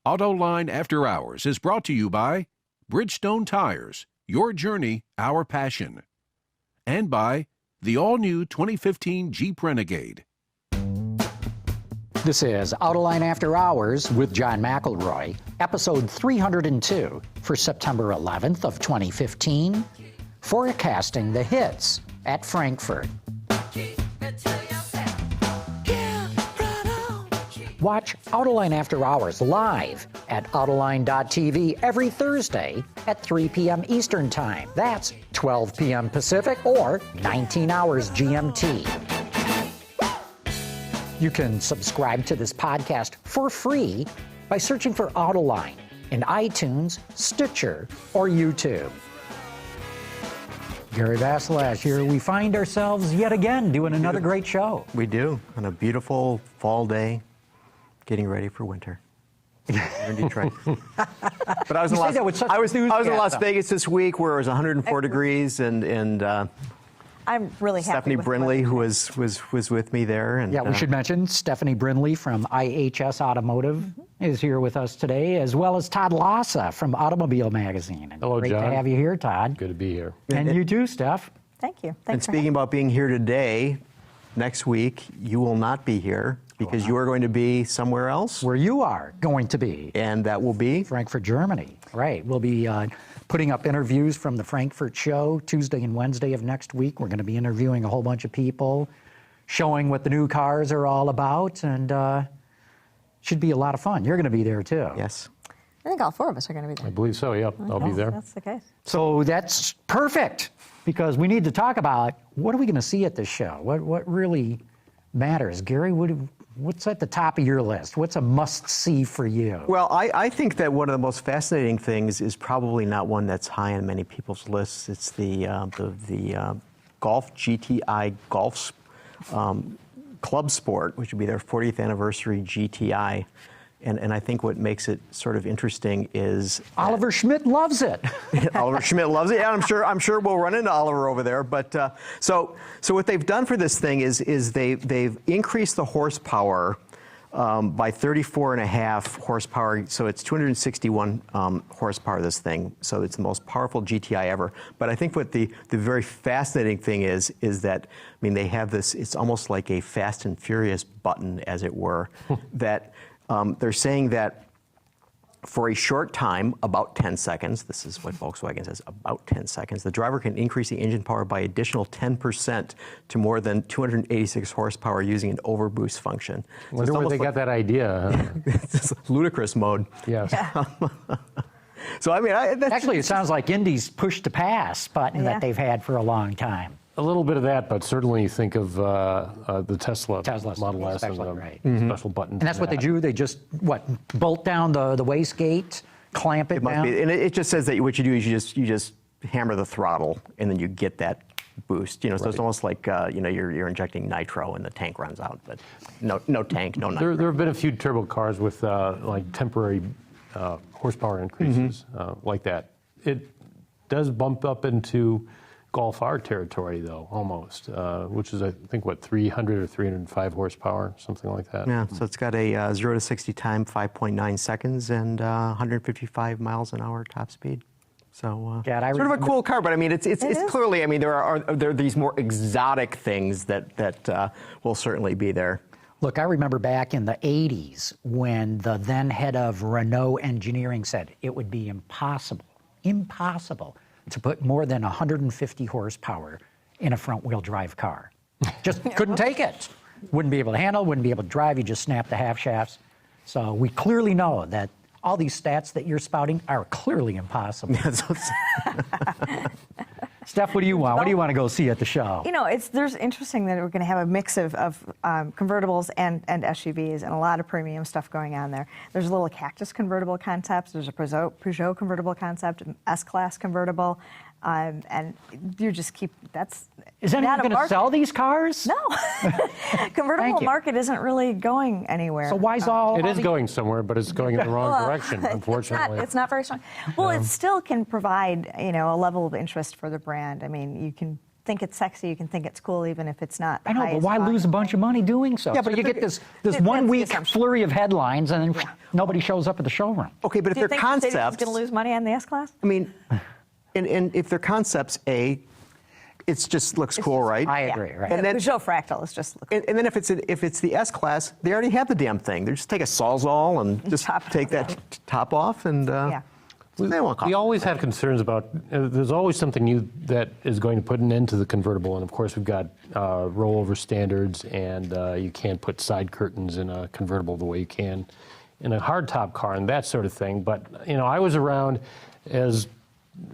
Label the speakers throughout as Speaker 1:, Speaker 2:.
Speaker 1: Autoline After Hours is brought to you by Bridgestone Tires, your journey, our passion. And by the all-new 2015 Jeep Renegade.
Speaker 2: This is Autoline After Hours with John McElroy, episode 302 for September 11th of 2015, forecasting the hits at Frankfurt. Watch Autoline After Hours live at Autoline.tv every Thursday at 3 p.m. Eastern Time. That's 12 p.m. Pacific or 19 hours GMT. You can subscribe to this podcast for free by searching for Autoline in iTunes, Stitcher, or YouTube. Gary Vasilash here. We find ourselves yet again doing another great show.
Speaker 3: We do, on a beautiful fall day, getting ready for winter. Here in Detroit. But I was in Las Vegas this week where it was 104 degrees, and
Speaker 4: I'm really happy
Speaker 3: Stephanie
Speaker 4: with
Speaker 3: Brinley, who was with me there. And,
Speaker 2: yeah, we should mention Stephanie Brinley from IHS Automotive is here with us today, as well as Todd Lassa from Automobile Magazine. And
Speaker 5: hello,
Speaker 2: great
Speaker 5: John.
Speaker 2: to have you here, Todd.
Speaker 5: Good to be here.
Speaker 2: And you too, Steph.
Speaker 4: Thank you.
Speaker 3: And speaking about being here today, next week you will not be here because you are going to be somewhere else.
Speaker 2: Where you are going to be.
Speaker 3: And that will be?
Speaker 2: Frankfurt, Germany. Right. We'll be putting up interviews from the Frankfurt show Tuesday and Wednesday of next week. We're going to be interviewing a whole bunch of people, showing what the new cars are all about, and should be a lot of fun. You're going to be there too.
Speaker 3: Yes.
Speaker 4: I think all four of us are going to be there.
Speaker 5: I believe so, yep. I'll be there.
Speaker 4: That's the case.
Speaker 2: So that's perfect, because we need to talk about what are we going to see at this show? What really matters? Gary, what's at the top of your list? What's a must-see for you?
Speaker 3: Well, I think that one of the most fascinating things is probably not one that's high on many people's lists. It's the Golf GTI Clubsport, which would be their 40th anniversary GTI. And I think what makes it sort of interesting is
Speaker 2: Oliver Schmidt loves it.
Speaker 3: Oliver Schmidt loves it. Yeah, I'm sure we'll run into Oliver over there. But so what they've done for this thing is they've increased the horsepower by 34.5 horsepower. So it's 261 horsepower. This thing. So it's the most powerful GTI ever. But I think what the very fascinating thing is that they have this. It's almost like a Fast and Furious button, as it were, that. They're saying that for a short time, about 10 seconds, this is what Volkswagen says, about 10 seconds, the driver can increase the engine power by additional 10% to more than 286 horsepower using an overboost function.
Speaker 5: I wonder where they got that idea. Huh?
Speaker 3: It's ludicrous mode.
Speaker 5: Yes.
Speaker 3: So,
Speaker 2: Actually, it sounds like Indy's push-to-pass button that they've had for a long time.
Speaker 5: A little bit of that, but certainly think of the Tesla Model S and the special button.
Speaker 2: And that's what they do? They just, bolt down the wastegate, clamp it down?
Speaker 3: And it just says that what you do is you just hammer the throttle, and then you get that boost. So it's almost like you're injecting nitro and the tank runs out, but no tank, no nitro.
Speaker 5: There have been a few turbo cars with like temporary horsepower increases like that. It does bump up into Golf R territory, though, almost, which is, I think, 300 or 305 horsepower, something like that.
Speaker 3: Yeah, so it's got a 0 to 60 time, 5.9 seconds, and 155 miles an hour top speed. So, sort of a cool car, but it's clearly, there are these more exotic things that will certainly be there.
Speaker 2: Look, I remember back in the 80s when the then head of Renault Engineering said it would be impossible to put more than 150 horsepower in a front-wheel drive car. Just couldn't take it. Wouldn't be able to handle, wouldn't be able to drive, you just snap the half shafts. So we clearly know that all these stats that you're spouting are clearly impossible. Steph, what do you want? What do you want to go see at the show?
Speaker 4: There's interesting that we're going to have a mix of convertibles and SUVs and a lot of premium stuff going on there. There's a little Cactus convertible concept. There's a Peugeot convertible concept, an S-Class convertible. And you just keep,
Speaker 2: Is anyone going to sell these cars?
Speaker 4: No. Convertible market isn't really going anywhere.
Speaker 2: So why is
Speaker 5: It is going somewhere, but it's going in the wrong direction, unfortunately.
Speaker 4: It's not very strong. Well, it still can provide, a level of interest for the brand. You can think it's sexy, you can think it's cool, even if it's not.
Speaker 2: I know, but why lose a bunch of money doing so?
Speaker 3: Yeah,
Speaker 2: So
Speaker 3: but
Speaker 2: you get this 1 week flurry of headlines, and then nobody shows up at the showroom.
Speaker 3: Okay, but if
Speaker 4: Do you
Speaker 3: they're
Speaker 4: think
Speaker 3: concepts,
Speaker 4: Mercedes is going to lose money on the S-Class?
Speaker 3: I mean, and if they're concepts, it just looks cool, right?
Speaker 2: I agree, right.
Speaker 4: And then Peugeot Fractal is just.
Speaker 3: And then if it's the S-Class, they already have the damn thing. They just take a Sawzall and just take that top off and. They won't cost.
Speaker 5: We always have concerns about, there's always something new that is going to put an end to the convertible. And of course, we've got rollover standards, and you can't put side curtains in a convertible the way you can in a hardtop car and that sort of thing. But, I was around as,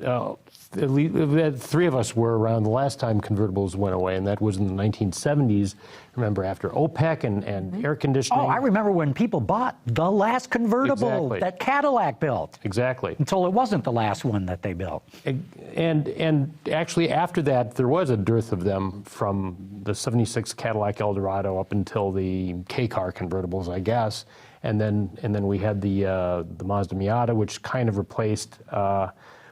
Speaker 5: at least 3 of us were around the last time convertibles went away, and that was in the 1970s. Remember, after OPEC and air conditioning.
Speaker 2: Oh, I remember when people bought the last convertible that Cadillac built.
Speaker 5: Exactly.
Speaker 2: Until it wasn't the last one that they built.
Speaker 5: And actually, after that, there was a dearth of them from the '76 Cadillac Eldorado up until the K-car convertibles, I guess. And then we had the Mazda Miata, which kind of replaced.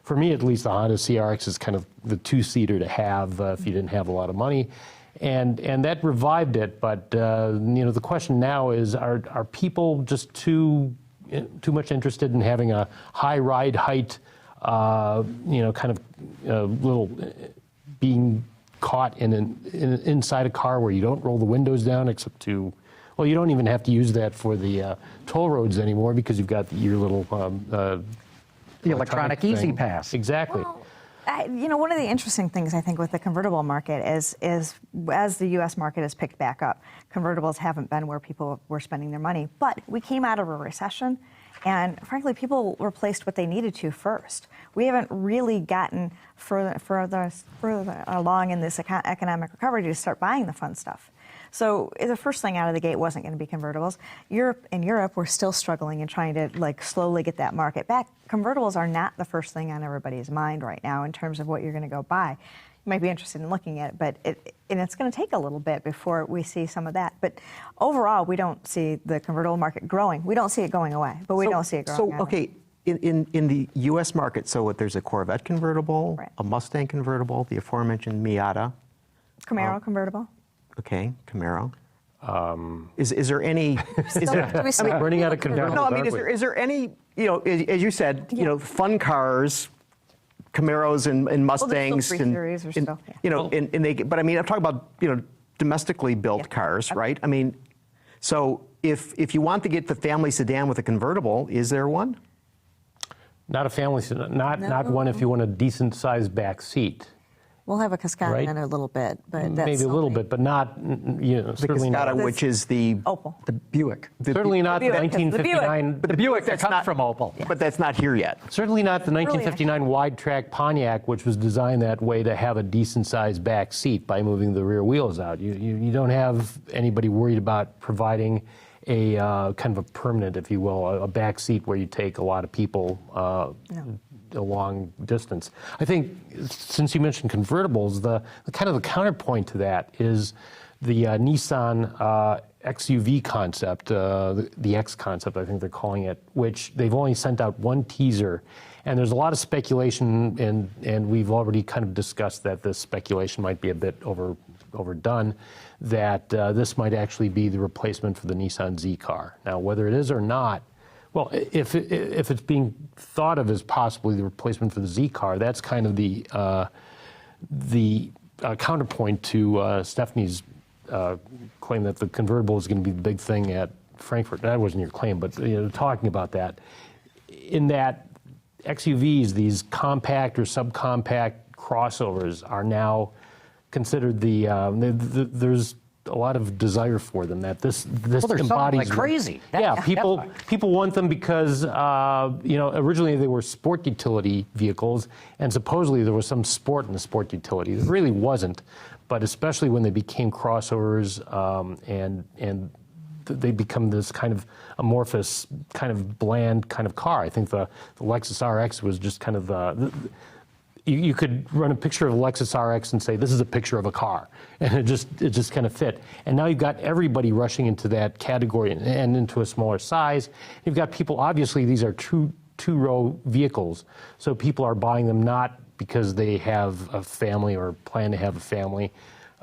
Speaker 5: For me, at least, the Honda CRX is kind of the two-seater to have if you didn't have a lot of money, and that revived it. But the question now is: are people just too much interested in having a high ride height, kind of little being caught inside a car where you don't roll the windows down except to. Well, you don't even have to use that for the toll roads anymore because you've got your little.
Speaker 2: The electronic Easy Pass.
Speaker 5: Exactly.
Speaker 4: Well, one of the interesting things I think with the convertible market is as the U.S. market has picked back up, convertibles haven't been where people were spending their money. But we came out of a recession, and frankly, people replaced what they needed to first. We haven't really gotten further along in this economic recovery to start buying the fun stuff. So the first thing out of the gate wasn't going to be convertibles. In Europe, we're still struggling and trying to slowly get that market back. Convertibles are not the first thing on everybody's mind right now in terms of what you're going to go buy. You might be interested in looking at it, but it's going to take a little bit before we see some of that. But overall, we don't see the convertible market growing. We don't see it going away, but we don't see it growing.
Speaker 3: So, okay, in the U.S. market, so there's a Corvette convertible,
Speaker 4: right.
Speaker 3: a Mustang convertible, the aforementioned Miata.
Speaker 4: Camaro convertible.
Speaker 3: Okay, Camaro. Is there any?
Speaker 5: Running out of convertibles.
Speaker 3: No, I mean, is there any? As you said, fun cars, Camaros and Mustangs,
Speaker 4: well, series or stuff, yeah.
Speaker 3: But I mean, I'm talking about domestically built cars, right? I mean, so if you want to get the family sedan with a convertible, is there one?
Speaker 5: Not a family sedan. Not one if you want a decent sized back seat.
Speaker 4: We'll have a Cascada in a little bit, but that's
Speaker 5: maybe a little bit, but not, certainly
Speaker 3: not.
Speaker 5: not.
Speaker 3: Which is the
Speaker 4: Opel.
Speaker 2: The Buick.
Speaker 5: Certainly not the 1959.
Speaker 2: But the Buick that comes from Opel.
Speaker 3: Yeah. But that's not here yet.
Speaker 5: Certainly not the 1959 wide track Pontiac, which was designed that way to have a decent sized back seat by moving the rear wheels out. You don't have anybody worried about providing a kind of a permanent, if you will, a back seat where you take a lot of people. A long distance. I think since you mentioned convertibles, the kind of the counterpoint to that is the Nissan XUV concept, the X concept, I think they're calling it, which they've only sent out one teaser. And there's a lot of speculation, and we've already kind of discussed that this speculation might be a bit overdone, that this might actually be the replacement for the Nissan Z car. Now, whether it is or not, well, if it's being thought of as possibly the replacement for the Z car, that's kind of the counterpoint to Stephanie's claim that the convertible is going to be the big thing at Frankfurt. That wasn't your claim, but talking about that, in that XUVs, these compact or subcompact crossovers, are now considered there's a lot of desire for them, that this embodies
Speaker 2: like crazy.
Speaker 5: People want them because originally they were sport utility vehicles, and supposedly there was some sport in the sport utility. There really wasn't, but especially when they became crossovers and they become this kind of amorphous, kind of bland kind of car. I think the Lexus RX was just kind of you could run a picture of a Lexus RX and say, this is a picture of a car. And it just kind of fit. And now you've got everybody rushing into that category and into a smaller size. You've got people, obviously these are two-row vehicles. So people are buying them not because they have a family or plan to have a family.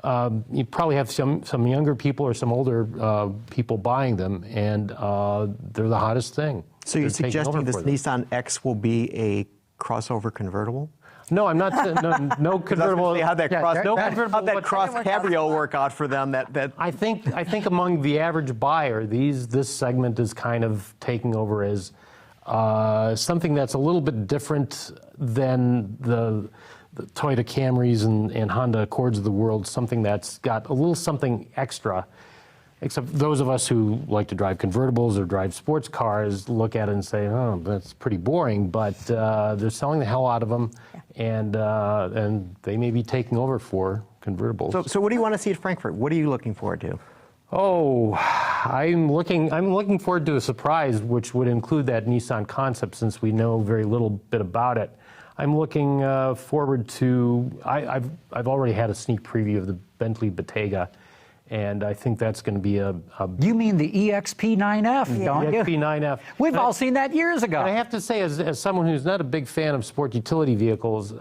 Speaker 5: You probably have some younger people or some older people buying them, and they're the hottest thing.
Speaker 3: So you're suggesting this Nissan X will be a crossover convertible?
Speaker 5: No, I'm not. No convertible.
Speaker 3: How'd that
Speaker 5: convertible
Speaker 3: cross cabrio work out for them?
Speaker 5: I think among the average buyer, this segment is kind of taking over as something that's a little bit different than the Toyota Camrys and Honda Accords of the world. Something that's got a little something extra. Except those of us who like to drive convertibles or drive sports cars look at it and say, "Oh, that's pretty boring." But they're selling the hell out of them, and they may be taking over for convertibles.
Speaker 3: So what do you want to see at Frankfurt? What are you looking forward to?
Speaker 5: Oh, I'm looking forward to a surprise, which would include that Nissan concept, since we know very little bit about it. I'm looking forward to. I've already had a sneak preview of the Bentley Bentayga. And I think that's going to be a
Speaker 2: You mean the EXP9F, don't you?
Speaker 5: EXP9F.
Speaker 2: We've all seen that years ago.
Speaker 5: And I have to say, as someone who's not a big fan of sport utility vehicles,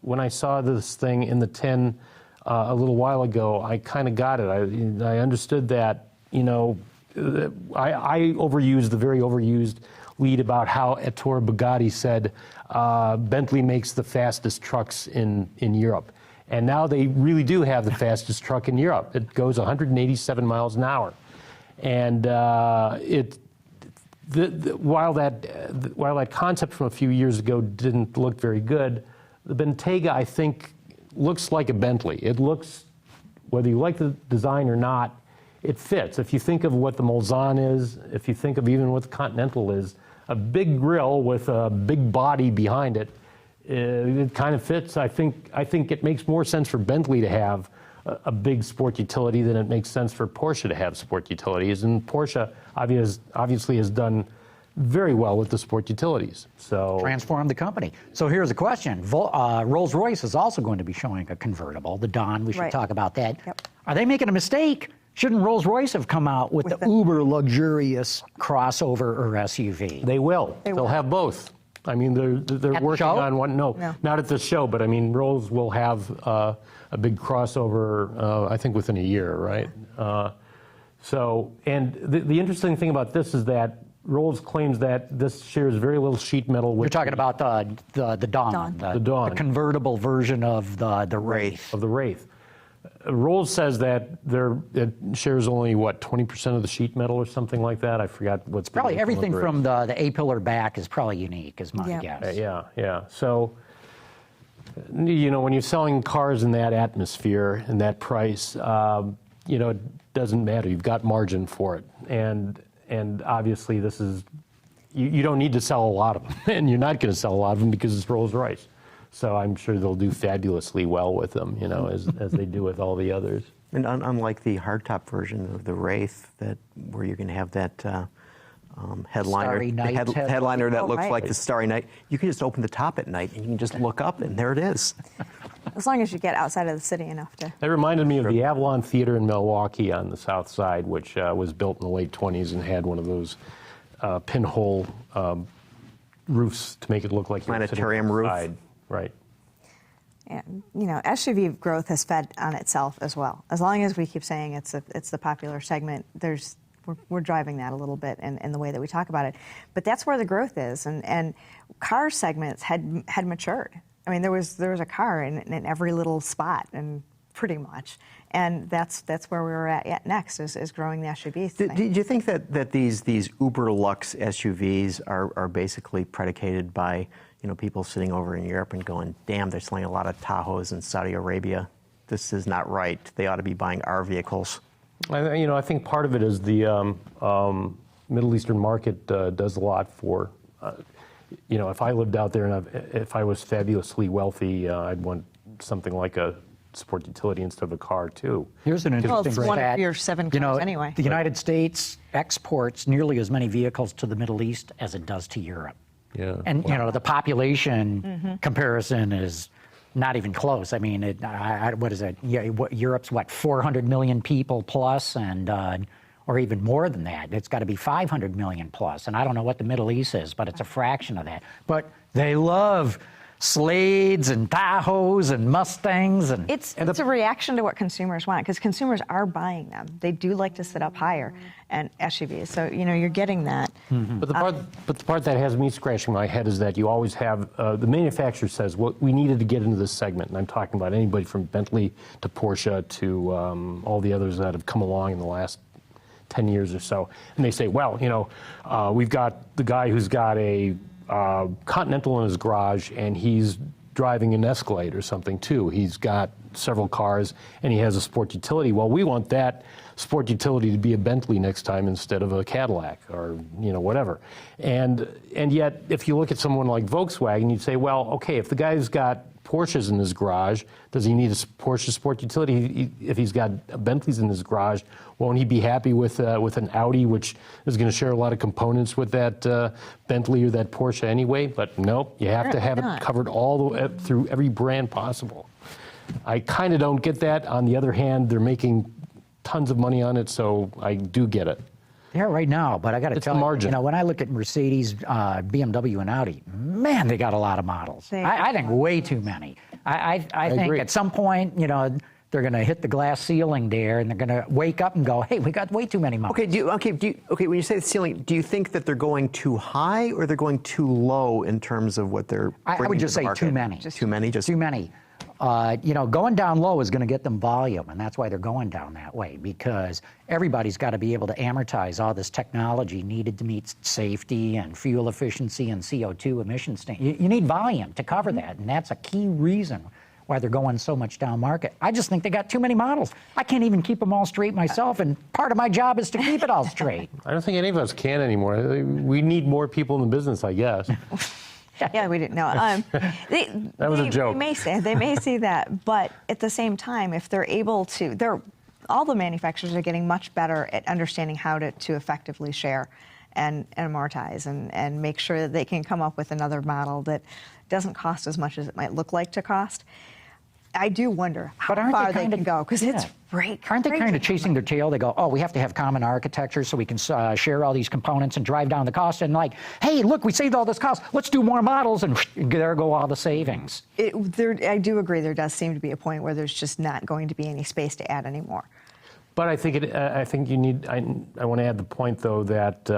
Speaker 5: when I saw this thing in the tin a little while ago, I kind of got it. I understood that, I overused the very overused lead about how Ettore Bugatti said Bentley makes the fastest trucks in Europe. And now they really do have the fastest truck in Europe. It goes 187 miles an hour. And while that concept from a few years ago didn't look very good, the Bentayga, I think, looks like a Bentley. It looks, whether you like the design or not, it fits. If you think of what the Mulsanne is, if you think of even what the Continental is, a big grille with a big body behind it, it kind of fits. I think it makes more sense for Bentley to have a big sport utility than it makes sense for Porsche to have sport utilities. And Porsche obviously has done very well with the sport utilities. So
Speaker 2: transformed the company. So here's a question. Rolls-Royce is also going to be showing a convertible, the Dawn. We should talk about that.
Speaker 4: Yep.
Speaker 2: Are they making a mistake? Shouldn't Rolls-Royce have come out with the uber luxurious crossover or SUV?
Speaker 5: They will. They'll have both. I mean, they're working on one. No, not at the show, but I mean, Rolls will have a big crossover, I think, within a year, right? And the interesting thing about this is that Rolls claims that this shares very little sheet metal with.
Speaker 2: You're talking about the Dawn,
Speaker 5: the Dawn,
Speaker 2: the convertible version of the Wraith.
Speaker 5: Of the Wraith. Rolls says that it shares only, 20% of the sheet metal or something like that? I forgot what's...
Speaker 2: Probably everything from the A-pillar back is probably unique, is my guess.
Speaker 5: Yeah. So, when you're selling cars in that atmosphere and that price, it doesn't matter. You've got margin for it. And obviously this is... You don't need to sell a lot of them. And you're not going to sell a lot of them because it's Rolls-Royce. So I'm sure they'll do fabulously well with them, as they do with all the others.
Speaker 3: And unlike the hardtop version of the Wraith, where you're going to have that headliner, headliner that looks like the Starry Night, you can just open the top at night and you can just look up and there it is.
Speaker 4: As long as you get outside of the city enough to.
Speaker 5: That reminded me of the Avalon Theater in Milwaukee on the south side, which was built in the late 1920s and had one of those pinhole roofs to make it look like
Speaker 3: planetarium roof.
Speaker 5: Right.
Speaker 4: And SUV growth has fed on itself as well. As long as we keep saying it's the popular segment, we're driving that a little bit in the way that we talk about it. But that's where the growth is, and car segments had matured. I mean, there was a car in every little spot, and pretty much. And that's where we were at next is growing the SUV.
Speaker 3: Do you think that these uber luxe SUVs are basically predicated by people sitting over in Europe and going, damn, they're selling a lot of Tahoes in Saudi Arabia. This is not right. They ought to be buying our vehicles.
Speaker 5: I think part of it is the Middle Eastern market does a lot for, if I lived out there and if I was fabulously wealthy, I'd want something like a sport utility instead of a car too.
Speaker 2: Here's an interesting
Speaker 4: it's one of your 7 cars anyway.
Speaker 2: The United States exports nearly as many vehicles to the Middle East as it does to Europe.
Speaker 5: Yeah.
Speaker 2: And the population comparison is not even close. I mean, what is it? Europe's 400 million people plus, and or even more than that. It's got to be 500 million plus. And I don't know what the Middle East is, but it's a fraction of that. But they love Slades and Tahoes and Mustangs. And
Speaker 4: It's a reaction to what consumers want, because consumers are buying them. They do like to sit up higher and SUVs. So, you're getting that.
Speaker 5: But the part that has me scratching my head is that you always have, the manufacturer says, well, we needed to get into this segment. And I'm talking about anybody from Bentley to Porsche to all the others that have come along in the last 10 years or so. And they say, well, we've got the guy who's got a Continental in his garage, and he's driving an Escalade or something too. He's got several cars, and he has a sport utility. Well, we want that sport utility to be a Bentley next time instead of a Cadillac, or whatever. And yet, if you look at someone like Volkswagen, you'd say, well, okay, if the guy's got Porsches in his garage, does he need a Porsche sport utility? If he's got Bentleys in his garage, won't he be happy with an Audi, which is going to share a lot of components with that Bentley or that Porsche anyway? But nope, you have to have it covered all the way through every brand possible. I kind of don't get that. On the other hand, they're making tons of money on it, so I do get it.
Speaker 2: Yeah, right now, but I got to tell
Speaker 5: margin.
Speaker 2: you, when I look at Mercedes, BMW, and Audi, man, they got a lot of models. I think way too many. I think
Speaker 5: agree.
Speaker 2: at some point, they're going to hit the glass ceiling there, and they're going to wake up and go, hey, we got way too many models.
Speaker 3: Okay, when you say the ceiling, do you think that they're going too high or they're going too low in terms of what they're bringing
Speaker 2: I would just
Speaker 3: to the
Speaker 2: say
Speaker 3: market?
Speaker 2: too many.
Speaker 3: Too many?
Speaker 2: Too many. Going down low is going to get them volume, and that's why they're going down that way, because everybody's got to be able to amortize all this technology needed to meet safety and fuel efficiency and CO2 emission standards. You need volume to cover that, and that's a key reason why they're going so much down market. I just think they got too many models. I can't even keep them all straight myself, and part of my job is to keep it all straight.
Speaker 5: I don't think any of us can anymore. We need more people in the business, I guess.
Speaker 4: Yeah, we didn't know.
Speaker 5: That was a joke.
Speaker 4: They may see that, but at the same time, if they're able to, all the manufacturers are getting much better at understanding how to effectively share and amortize and make sure that they can come up with another model that doesn't cost as much as it might look like to cost. I do wonder how far they can go, because it's great.
Speaker 2: Aren't they kind of chasing their tail? They go, oh, we have to have common architecture so we can share all these components and drive down the cost. And like, hey, look, we saved all this cost. Let's do more models, and there go all the savings.
Speaker 4: I do agree. There does seem to be a point where there's just not going to be any space to add anymore.
Speaker 5: But I think you need. I want to add the point though that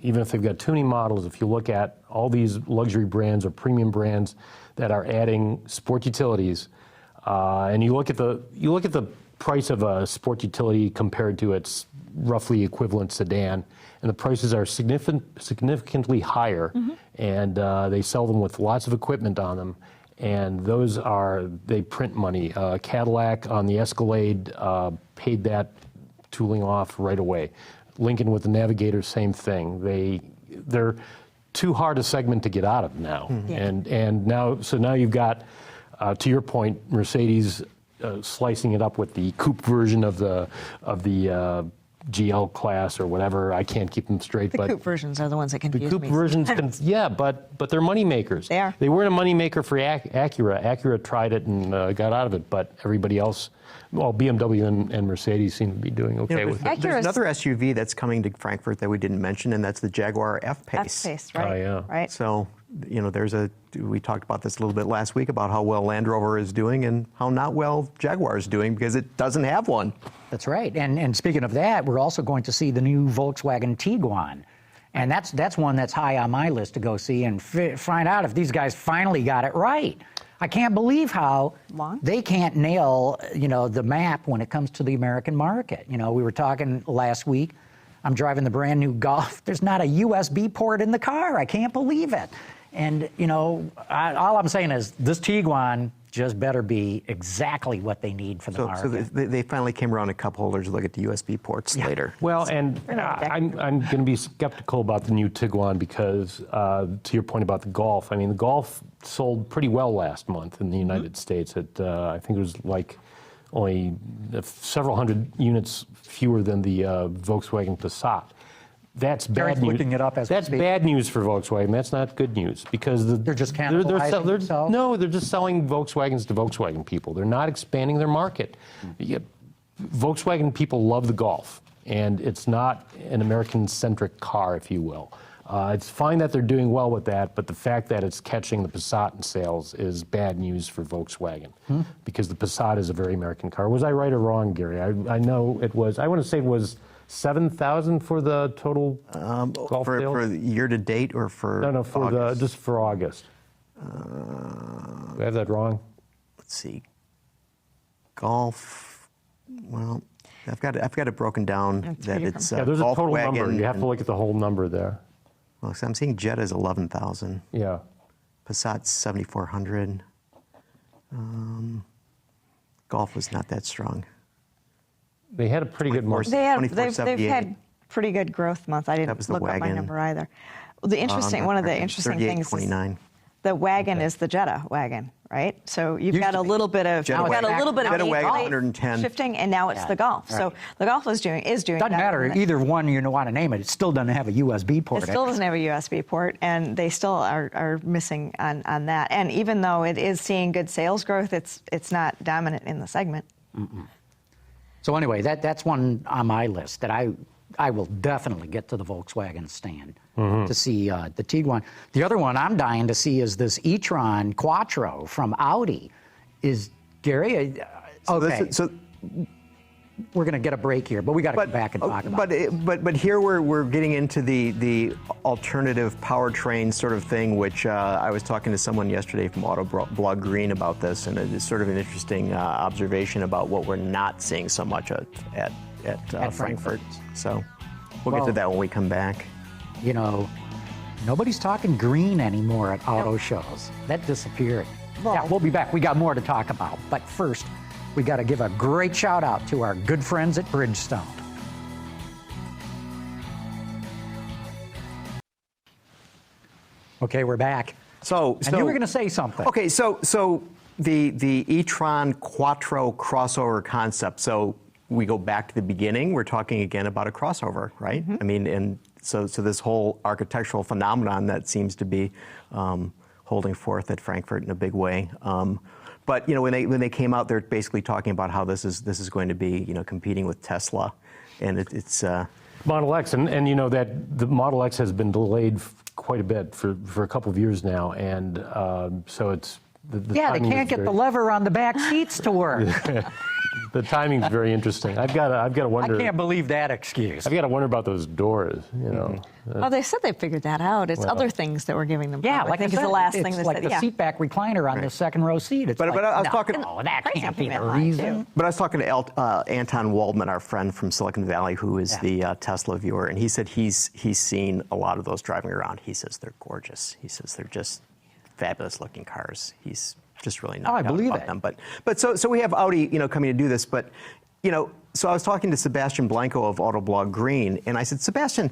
Speaker 5: even if they've got too many models, if you look at all these luxury brands or premium brands that are adding sport utilities, and you look at the price of a sport utility compared to its roughly equivalent sedan, and the prices are significantly higher, and they sell them with lots of equipment on them, and they print money. Cadillac on the Escalade paid that tooling off right away. Lincoln with the Navigator, same thing. They're too hard a segment to get out of now, and now you've got, to your point, Mercedes slicing it up with the coupe version of the GL class or whatever. I can't keep them straight.
Speaker 4: The coupe versions are the ones that confuse me.
Speaker 5: The coupe versions, but they're money makers.
Speaker 4: They are.
Speaker 5: They weren't a money maker for Acura. Acura tried it and got out of it, but everybody else. Well, BMW and Mercedes seem to be doing okay with it.
Speaker 3: There's another SUV that's coming to Frankfurt that we didn't mention, and that's the Jaguar F-Pace.
Speaker 4: F-Pace, right?
Speaker 5: Oh, yeah.
Speaker 4: Right.
Speaker 3: So, we talked about this a little bit last week about how well Land Rover is doing and how not well Jaguar is doing because it doesn't have one.
Speaker 2: That's right. And speaking of that, we're also going to see the new Volkswagen Tiguan. And that's one that's high on my list to go see and find out if these guys finally got it right. I can't believe how they can't nail, the map when it comes to the American market. We were talking last week. I'm driving the brand new Golf. There's not a USB port in the car. I can't believe it. And, all I'm saying is this Tiguan just better be exactly what they need for the market.
Speaker 3: So they finally came around to cup holders to look at the USB ports later.
Speaker 5: Well, and I'm going to be skeptical about the new Tiguan because, to your point about the Golf, the Golf sold pretty well last month in the United States. I think it was like only several hundred units fewer than the Volkswagen Passat. That's bad news.
Speaker 2: Looking it up as
Speaker 5: That's bad news for Volkswagen. That's not good news because
Speaker 2: they're just cannibalizing themselves?
Speaker 5: No, they're just selling Volkswagens to Volkswagen people. They're not expanding their market. Volkswagen people love the Golf, and it's not an American-centric car, if you will. It's fine that they're doing well with that, but the fact that it's catching the Passat in sales is bad news for Volkswagen, because the Passat is a very American car. Was I right or wrong, Gary? I know it was, I want to say it was 7,000 for the total Golf sales?
Speaker 3: For the year to date or for
Speaker 5: No, for
Speaker 3: August?
Speaker 5: just for August. Do I have that wrong?
Speaker 3: Let's see. Golf, well, I've got it broken down that it's
Speaker 5: Yeah, there's a total
Speaker 3: Volkswagen
Speaker 5: number. You have to
Speaker 3: and-
Speaker 5: look at the whole number there.
Speaker 3: Well, so I'm seeing Jetta is 11,000.
Speaker 5: Yeah.
Speaker 3: Passat's 7,400. Golf was not that strong.
Speaker 5: They had a pretty good month.
Speaker 4: They've
Speaker 3: 2478.
Speaker 4: had pretty good growth months. I
Speaker 3: That
Speaker 4: didn't
Speaker 3: was the
Speaker 4: look up my
Speaker 3: wagon.
Speaker 4: number either. Well, one of the interesting things is
Speaker 3: 3829.
Speaker 4: the wagon is the Jetta wagon, right? So you've got a little bit of
Speaker 3: Jetta wagon. Jetta wagon, 110.
Speaker 4: shifting, and now it's the Golf. So the Golf is doing
Speaker 2: Doesn't
Speaker 4: better
Speaker 2: matter,
Speaker 4: than-
Speaker 2: either one you want to name it, it still doesn't have a USB port.
Speaker 4: It still doesn't have a USB port, and they still are missing on that. And even though it is seeing good sales growth, it's not dominant in the segment.
Speaker 2: So anyway, that's one on my list that I will definitely get to the Volkswagen stand to see the Tiguan. The other one I'm dying to see is this e-tron Quattro from Audi. Is Gary? Okay,
Speaker 3: So
Speaker 2: we're going to get a break here, but we got to come back and talk about it.
Speaker 3: But here we're getting into the alternative powertrain sort of thing, which I was talking to someone yesterday from Autoblog Green about this, and it's sort of an interesting observation about what we're not seeing so much at Frankfurt. So we'll get to that when we come back.
Speaker 2: You know, nobody's talking green anymore at auto shows. That disappeared. Yeah, we'll be back. We got more to talk about. But first, we got to give a great shout out to our good friends at Bridgestone. Okay, we're back. And you were going to say something.
Speaker 3: Okay, so the e-tron Quattro crossover concept. So we go back to the beginning. We're talking again about a crossover, right? I mean, and so this whole architectural phenomenon that seems to be holding forth at Frankfurt in a big way. But you know, when they came out, they're basically talking about how this is going to be, you know, competing with Tesla, and it's
Speaker 5: Model X, and you know that the Model X has been delayed quite a bit for a couple of years now, and so it's the
Speaker 2: They
Speaker 5: timing
Speaker 2: can't
Speaker 5: is
Speaker 2: get the lever on the back seats to work.
Speaker 5: The timing's very interesting. I've got to wonder.
Speaker 2: I can't believe that excuse.
Speaker 5: I've got to wonder about those doors. You know.
Speaker 4: Well, they said they figured that out. It's other things that were giving them
Speaker 2: Yeah,
Speaker 4: problems.
Speaker 2: like
Speaker 4: I think
Speaker 2: I
Speaker 4: is
Speaker 2: said,
Speaker 4: the last
Speaker 2: it's
Speaker 4: thing they
Speaker 2: like
Speaker 4: said.
Speaker 2: the
Speaker 4: Yeah.
Speaker 2: seat back recliner on the second row seat. It's
Speaker 3: But
Speaker 2: like,
Speaker 3: I was
Speaker 2: no,
Speaker 3: talking-
Speaker 2: no, that
Speaker 4: Pricing
Speaker 2: can't be
Speaker 4: came
Speaker 2: the
Speaker 4: in high,
Speaker 2: reason.
Speaker 4: too.
Speaker 3: But I was talking to Anton Waldman, our friend from Silicon Valley, who is the Tesla viewer, and he said he's seen a lot of those driving around. He says they're gorgeous. He says they're just fabulous looking cars. He's just really not
Speaker 2: I believe
Speaker 3: about
Speaker 2: it.
Speaker 3: them. But so we have Audi, you know, coming to do this. But you know, so I was talking to Sebastian Blanco of Autoblog Green, and I said, Sebastian,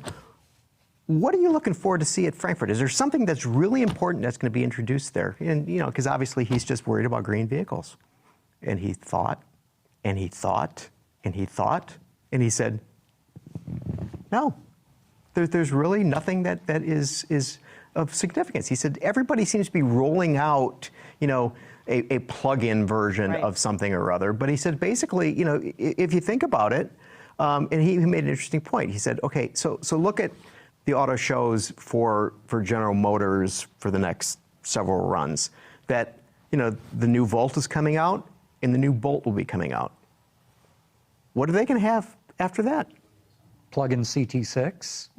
Speaker 3: what are you looking forward to see at Frankfurt? Is there something that's really important that's going to be introduced there? And you know, because obviously he's just worried about green vehicles. And he thought, and he thought, and he thought, and he said, no, there's really nothing that is of significance. He said, everybody seems to be rolling out, you know, a plug-in version of something or other. But he said, basically, you know, if you think about it, and he made an interesting point. He said, okay, so look at the auto shows for General Motors for the next several runs. That, you know, the new Volt is coming out, and the new Bolt will be coming out. What are they going to have after that?
Speaker 2: Plug-in CT6.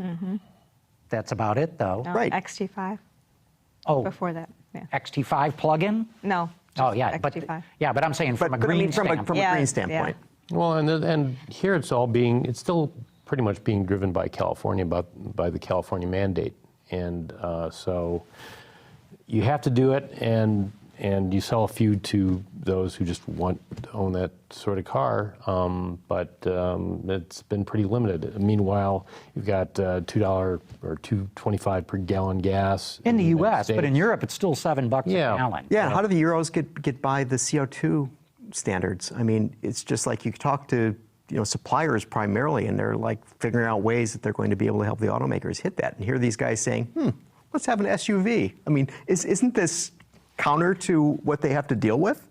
Speaker 2: That's about it, though.
Speaker 4: No,
Speaker 3: Right.
Speaker 4: XT5
Speaker 2: Oh,
Speaker 4: before that. Yeah.
Speaker 2: XT5 plug-in?
Speaker 4: No.
Speaker 2: Oh,
Speaker 4: just
Speaker 2: yeah,
Speaker 4: XT5.
Speaker 2: but I'm saying from a
Speaker 3: I
Speaker 2: green
Speaker 3: mean, from
Speaker 2: standpoint.
Speaker 3: a
Speaker 4: Yeah,
Speaker 3: green standpoint.
Speaker 5: Well, and here it's still pretty much being driven by California, by the California mandate, and so you have to do it, and you sell a few to those who just want to own that sort of car, but it's been pretty limited. Meanwhile, you've got $2 or $2.25 per gallon gas
Speaker 2: In the U.S.,
Speaker 5: States.
Speaker 2: but in Europe, it's still $7 a gallon.
Speaker 3: Yeah, how do the Euros get by the CO2 standards? I mean, it's just like you talk to, you know, suppliers primarily, and they're like figuring out ways that they're going to be able to help the automakers hit that. And here are these guys saying, let's have an SUV. I mean, isn't this counter to what they have to deal with?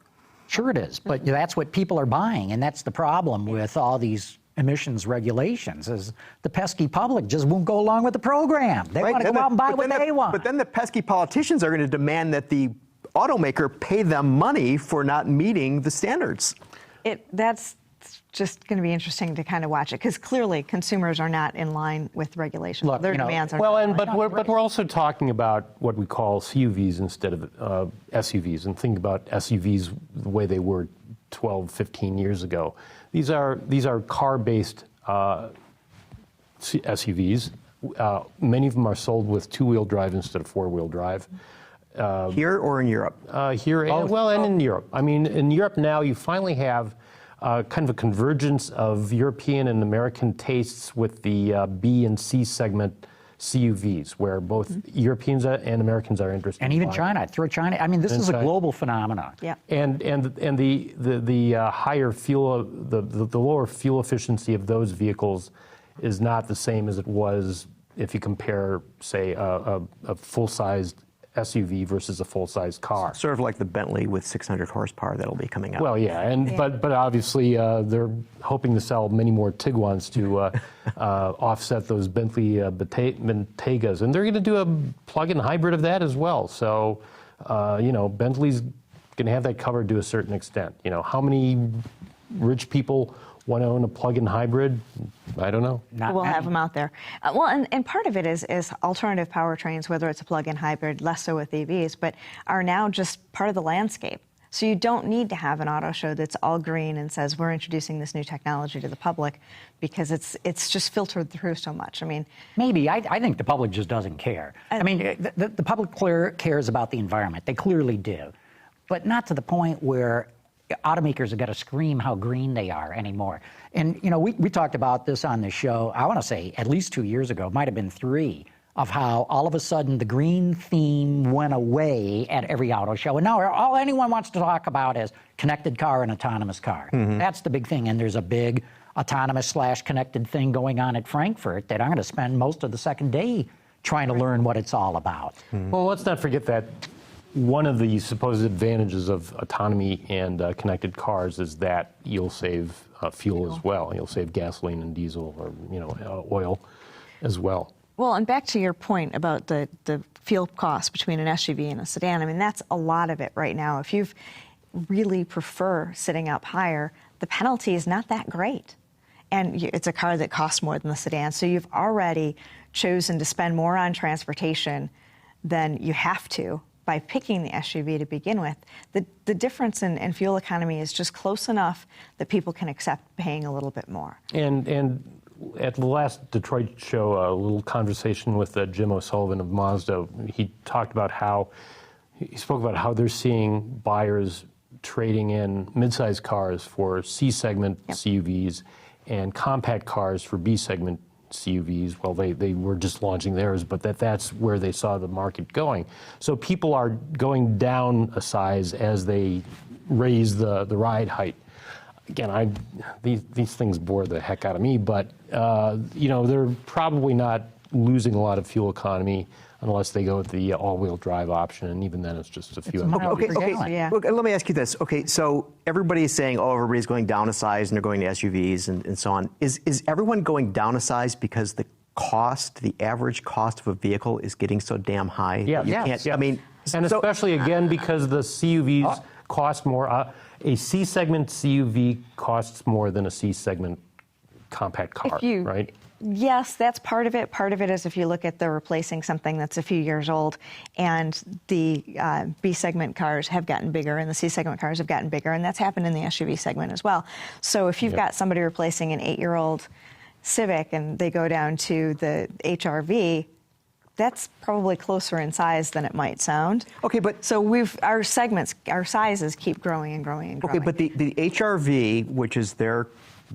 Speaker 2: Sure it is, but that's what people are buying, and that's the problem with all these emissions regulations is the pesky public just won't go along with the program. They want to go out and buy what they want.
Speaker 3: But then the pesky politicians are going to demand that the automaker pay them money for not meeting the standards.
Speaker 4: That's just going to be interesting to kind of watch it, because clearly consumers are not in line with regulation.
Speaker 2: Look,
Speaker 4: Their demands are
Speaker 5: but we're also talking about what we call CUVs instead of SUVs, and think about SUVs the way they were 12, 15 years ago. These are car-based SUVs. Many of them are sold with two-wheel drive instead of four-wheel drive.
Speaker 3: Here or in Europe?
Speaker 5: Here, and in Europe. I mean, in Europe now you finally have kind of a convergence of European and American tastes with the B and C segment CUVs, where both Europeans and Americans are interested.
Speaker 2: And even China. I'd throw China. I mean, this is a global phenomenon.
Speaker 4: Yeah.
Speaker 5: And the higher fuel, the lower fuel efficiency of those vehicles is not the same as it was if you compare, say, a full-sized SUV versus a full-size car.
Speaker 3: Sort of like the Bentley with 600 horsepower that'll be coming out.
Speaker 5: Well, yeah, but obviously they're hoping to sell many more Tiguan's to offset those Bentley Bentaygas, and they're going to do a plug-in hybrid of that as well. So, Bentley's going to have that covered to a certain extent. How many rich people want to own a plug-in hybrid? I don't know.
Speaker 4: We'll have them out there. And part of it is alternative powertrains, whether it's a plug-in hybrid, less so with EVs, but are now just part of the landscape. So you don't need to have an auto show that's all green and says we're introducing this new technology to the public, because it's just filtered through so much. I mean,
Speaker 2: maybe I think the public just doesn't care. I mean, the public cares about the environment. They clearly do, but not to the point where automakers have got to scream how green they are anymore. And, we talked about this on the show, I want to say at least 2 years ago, might have been 3, of how all of a sudden the green theme went away at every auto show. And now all anyone wants to talk about is connected car and autonomous car. That's the big thing. And there's a big autonomous/connected thing going on at Frankfurt that I'm going to spend most of the second day trying to learn what it's all about.
Speaker 5: Well, let's not forget that one of the supposed advantages of autonomy and connected cars is that you'll save fuel as well. You'll save gasoline and diesel, or oil as well.
Speaker 4: Well, and back to your point about the fuel cost between an SUV and a sedan, I mean, that's a lot of it right now. If you really prefer sitting up higher, the penalty is not that great. And it's a car that costs more than the sedan, so you've already chosen to spend more on transportation than you have to by picking the SUV to begin with. The difference in fuel economy is just close enough that people can accept paying a little bit more.
Speaker 5: And at the last Detroit show, a little conversation with Jim O'Sullivan of Mazda, he spoke about how they're seeing buyers trading in mid-size cars for C-segment CUVs and compact cars for B-segment CUVs. Well, they were just launching theirs, but that's where they saw the market going. So people are going down a size as they raise the ride height. Again, these things bore the heck out of me, but they're probably not losing a lot of fuel economy unless they go with the all-wheel drive option, and even then it's just a few.
Speaker 4: Yeah.
Speaker 3: Look, let me ask you this. Okay, so everybody's saying, everybody's going down a size and they're going to SUVs and so on. Is everyone going down a size because the average cost of a vehicle is getting so damn high?
Speaker 5: Yeah.
Speaker 3: I mean,
Speaker 5: and especially again because the CUVs cost more. A C-segment CUV costs more than a C-segment compact car, right?
Speaker 4: Yes, that's part of it. Part of it is if you look at the replacing something that's a few years old, and the B-segment cars have gotten bigger and the C-segment cars have gotten bigger, and that's happened in the SUV segment as well. So if you've got somebody replacing an 8-year-old Civic and they go down to the HR-V, that's probably closer in size than it might sound.
Speaker 3: Okay, but
Speaker 4: so our sizes keep growing and growing and growing.
Speaker 3: Okay, but the HR-V, which is their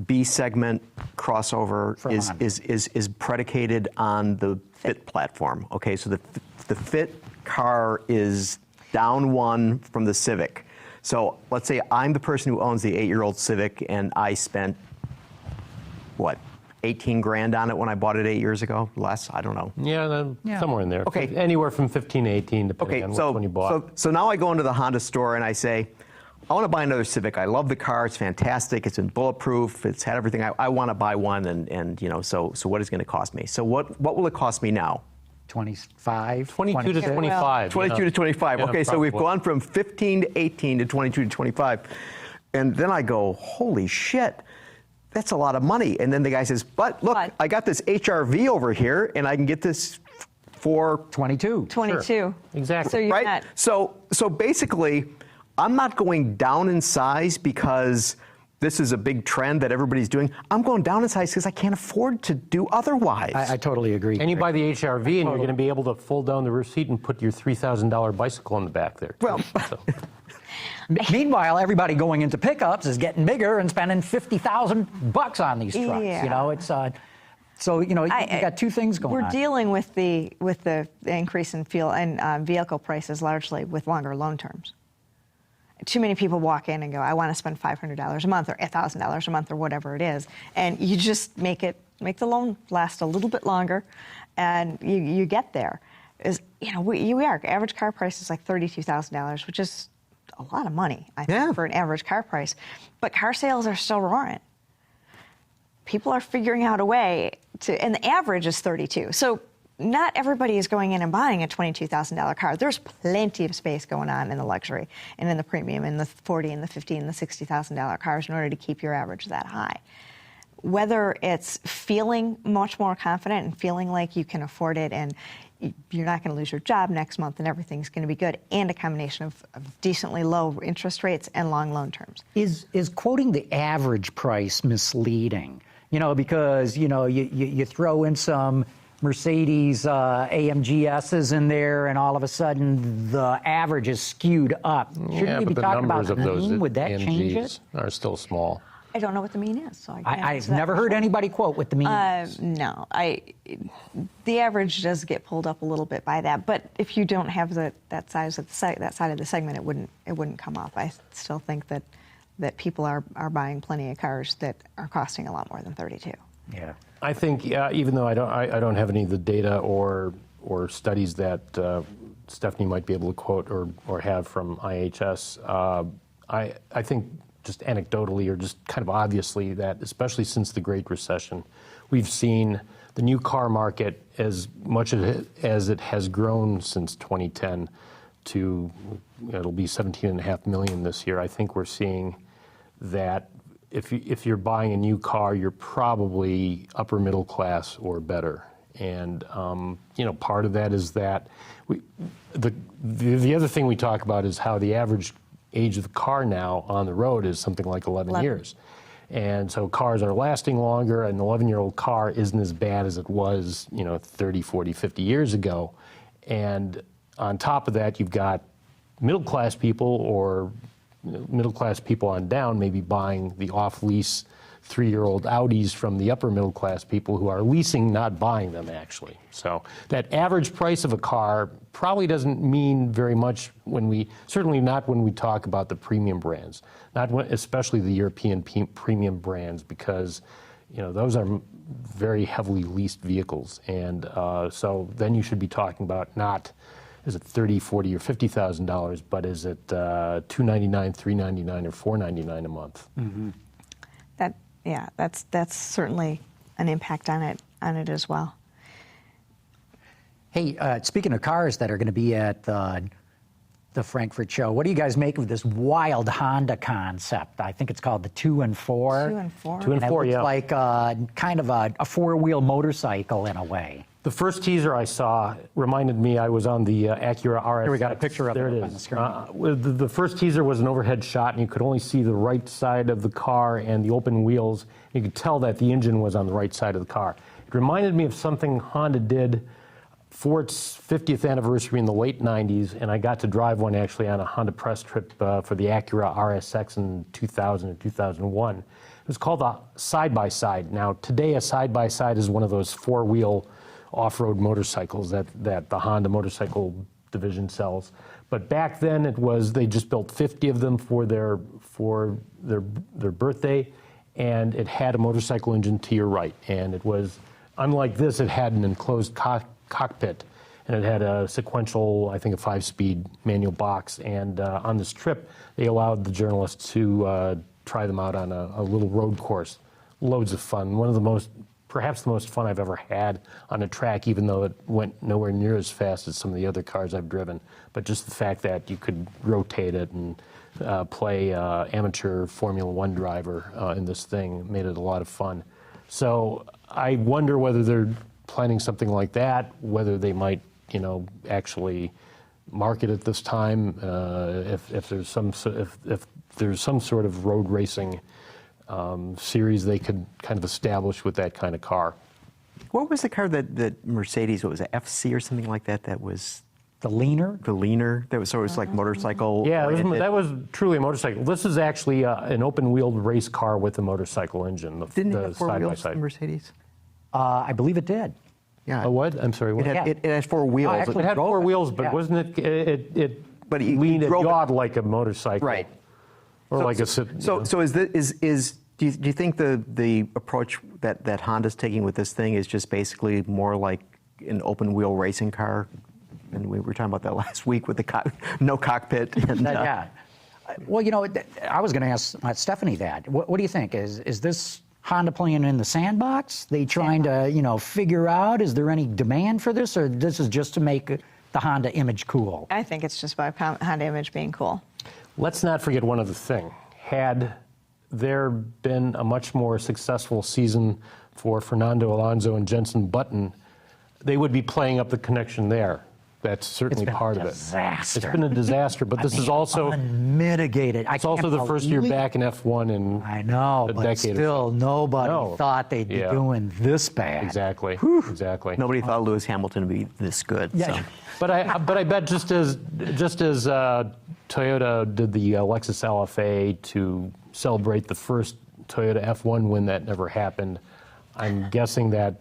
Speaker 3: B-segment crossover, is predicated on the Fit platform. Okay, so the Fit car is down one from the Civic. So let's say I'm the person who owns the 8-year-old Civic, and I spent what, 18 grand on it when I bought it 8 years ago? Less? I don't know.
Speaker 5: Yeah, somewhere in there.
Speaker 3: Okay.
Speaker 5: Anywhere from 15 to 18, depending on which one you bought.
Speaker 3: So now I go into the Honda store and I say, I want to buy another Civic. I love the car. It's fantastic. It's been bulletproof. It's had everything. I want to buy one, and you know, so what is it going to cost me? So what will it cost me now?
Speaker 2: 25,
Speaker 5: 22 to 25.
Speaker 3: 22 to 25.
Speaker 5: Yeah,
Speaker 3: okay, so
Speaker 5: probably.
Speaker 3: we've gone from 15 to 18 to 22 to 25. And then I go, holy shit, that's a lot of money. And then the guy says, but look, I got this HRV over here, and I can get this for
Speaker 2: 22.
Speaker 4: 22.
Speaker 5: Sure. Exactly.
Speaker 4: So you're
Speaker 3: right?
Speaker 4: not,
Speaker 3: So basically, I'm not going down in size because this is a big trend that everybody's doing. I'm going down in size because I can't afford to do otherwise.
Speaker 2: I totally agree.
Speaker 5: And you buy the HRV, and you're going to be able to fold down the rear seat and put your $3,000 bicycle in the back there.
Speaker 3: Well,
Speaker 5: So.
Speaker 2: Meanwhile, everybody going into pickups is getting bigger and spending $50,000 on these trucks.
Speaker 4: Yeah.
Speaker 2: You know, it's so you know you got two things going on.
Speaker 4: we're dealing with the increase in fuel and vehicle prices largely with longer loan terms. Too many people walk in and go, I want to spend $500 a month or $1,000 a month or whatever it is, and you just make the loan last a little bit longer, and you get there. You know, our average car price is like $32,000, which is a lot of money, I think, for an average car price. But car sales are still roaring. People are figuring out a way to, and the average is 32. So not everybody is going in and buying a $22,000 car. There's plenty of space going on in the luxury and in the premium, in the $40,000 and the $50,000 and the $60,000 cars in order to keep your average that high. Whether it's feeling much more confident and feeling like you can afford it and you're not going to lose your job next month and everything's going to be good, and a combination of decently low interest rates and long loan terms.
Speaker 2: Is quoting the average price misleading? You know, because you know you throw in some Mercedes AMG S's in there, and all of a sudden the average is skewed up. Shouldn't we be talking about the mean? Would that change it?
Speaker 5: Are still small.
Speaker 4: I don't know what the mean is, so I can't
Speaker 2: I've
Speaker 4: answer that
Speaker 2: never heard anybody quote what the mean is.
Speaker 4: No, the average does get pulled up a little bit by that, but if you don't have that side of the segment, it wouldn't come up. I still think that people are buying plenty of cars that are costing a lot more than 32.
Speaker 2: Yeah.
Speaker 5: I think, even though I don't have any of the data or studies that Stephanie might be able to quote or have from IHS, I think just anecdotally or just kind of obviously that, especially since the Great Recession, we've seen the new car market, as much as it has grown since 2010 to, it'll be 17.5 million this year. I think we're seeing that if you're buying a new car, you're probably upper middle class or better. And you know, part of that is that the other thing we talk about is how the average age of the car now on the road is something like 11 years. And so cars are lasting longer. An 11-year-old car isn't as bad as it was, you know, 30, 40, 50 years ago. And on top of that, you've got middle-class people or middle-class people on down maybe buying the off-lease 3-year-old Audis from the upper middle-class people who are leasing, not buying them, actually. So that average price of a car probably doesn't mean very much certainly not when we talk about the premium brands, especially the European premium brands, because, you know, those are very heavily leased vehicles. And so then you should be talking about not, is it $30,000, $40,000, or $50,000, but is it $299, $399, or $499 a month?
Speaker 2: Mm-hmm.
Speaker 4: Yeah, that's certainly an impact on it as well.
Speaker 2: Hey, speaking of cars that are going to be at the Frankfurt show, what do you guys make of this wild Honda concept? I think it's called the 2 and 4.
Speaker 4: 2 and 4.
Speaker 5: 2 and 4,
Speaker 2: it looks
Speaker 5: yeah.
Speaker 2: like kind of a four-wheel motorcycle in a way.
Speaker 5: The first teaser I saw reminded me I was on the Acura RS.
Speaker 2: Here we got a picture of
Speaker 5: there
Speaker 2: it
Speaker 5: it
Speaker 2: on the
Speaker 5: is.
Speaker 2: screen.
Speaker 5: The first teaser was an overhead shot, and you could only see the right side of the car and the open wheels. You could tell that the engine was on the right side of the car. It reminded me of something Honda did for its 50th anniversary in the late 90s, and I got to drive one actually on a Honda press trip for the Acura RSX in 2000 or 2001. It was called a side-by-side. Now, today a side-by-side is one of those four-wheel off-road motorcycles that the Honda motorcycle division sells. But back then they just built 50 of them for their birthday, and it had a motorcycle engine to your right. And it was, unlike this, it had an enclosed cockpit. and it had a sequential, I think, a 5-speed manual box. And on this trip, they allowed the journalists to try them out on a little road course. Loads of fun. One of the perhaps the most fun I've ever had on a track, even though it went nowhere near as fast as some of the other cars I've driven. But just the fact that you could rotate it and play amateur Formula One driver in this thing made it a lot of fun. So I wonder whether they're planning something like that, whether they might, actually market it this time, if there's some sort of road racing series they could kind of establish with that kind of car.
Speaker 3: What was the car that Mercedes, what was it, FC or something like that, that was?
Speaker 2: The leaner?
Speaker 3: The leaner? That was, so it was like motorcycle?
Speaker 5: Yeah, that was truly a motorcycle. This is actually an open-wheeled race car with a motorcycle engine.
Speaker 3: Didn't it have four wheels, the Mercedes?
Speaker 2: I believe it did.
Speaker 3: Yeah.
Speaker 5: A what? I'm sorry, what?
Speaker 3: It had four wheels.
Speaker 2: actually,
Speaker 5: It had four wheels, but
Speaker 2: Yeah.
Speaker 5: wasn't it
Speaker 3: But he
Speaker 5: leaned
Speaker 3: drove it.
Speaker 5: yawed like a motorcycle.
Speaker 3: Right.
Speaker 5: Or like a...
Speaker 3: So do you think the approach that Honda's taking with this thing is just basically more like an open wheel racing car? And we were talking about that last week with the no cockpit. And,
Speaker 2: Yeah. Well, I was going to ask Stephanie that. What do you think? Is this Honda playing in the sandbox? They trying to, figure out, is there any demand for this, or this is just to make the Honda image cool?
Speaker 4: I think it's just about Honda image being cool.
Speaker 5: Let's not forget one other thing. Had there been a much more successful season for Fernando Alonso and Jenson Button, they would be playing up the connection there. That's certainly part of it.
Speaker 2: Disaster.
Speaker 5: It's been a disaster, but this is also
Speaker 2: unmitigated.
Speaker 5: It's also the first year back in F1 in
Speaker 2: I know,
Speaker 5: a
Speaker 2: but
Speaker 5: decade.
Speaker 2: still, nobody thought they'd be doing this bad.
Speaker 5: Exactly. Exactly.
Speaker 3: Nobody thought Lewis Hamilton would be this good.
Speaker 2: Yeah.
Speaker 3: So.
Speaker 5: But I bet just as Toyota did the Lexus LFA to celebrate the first Toyota F1 win that never happened, I'm guessing that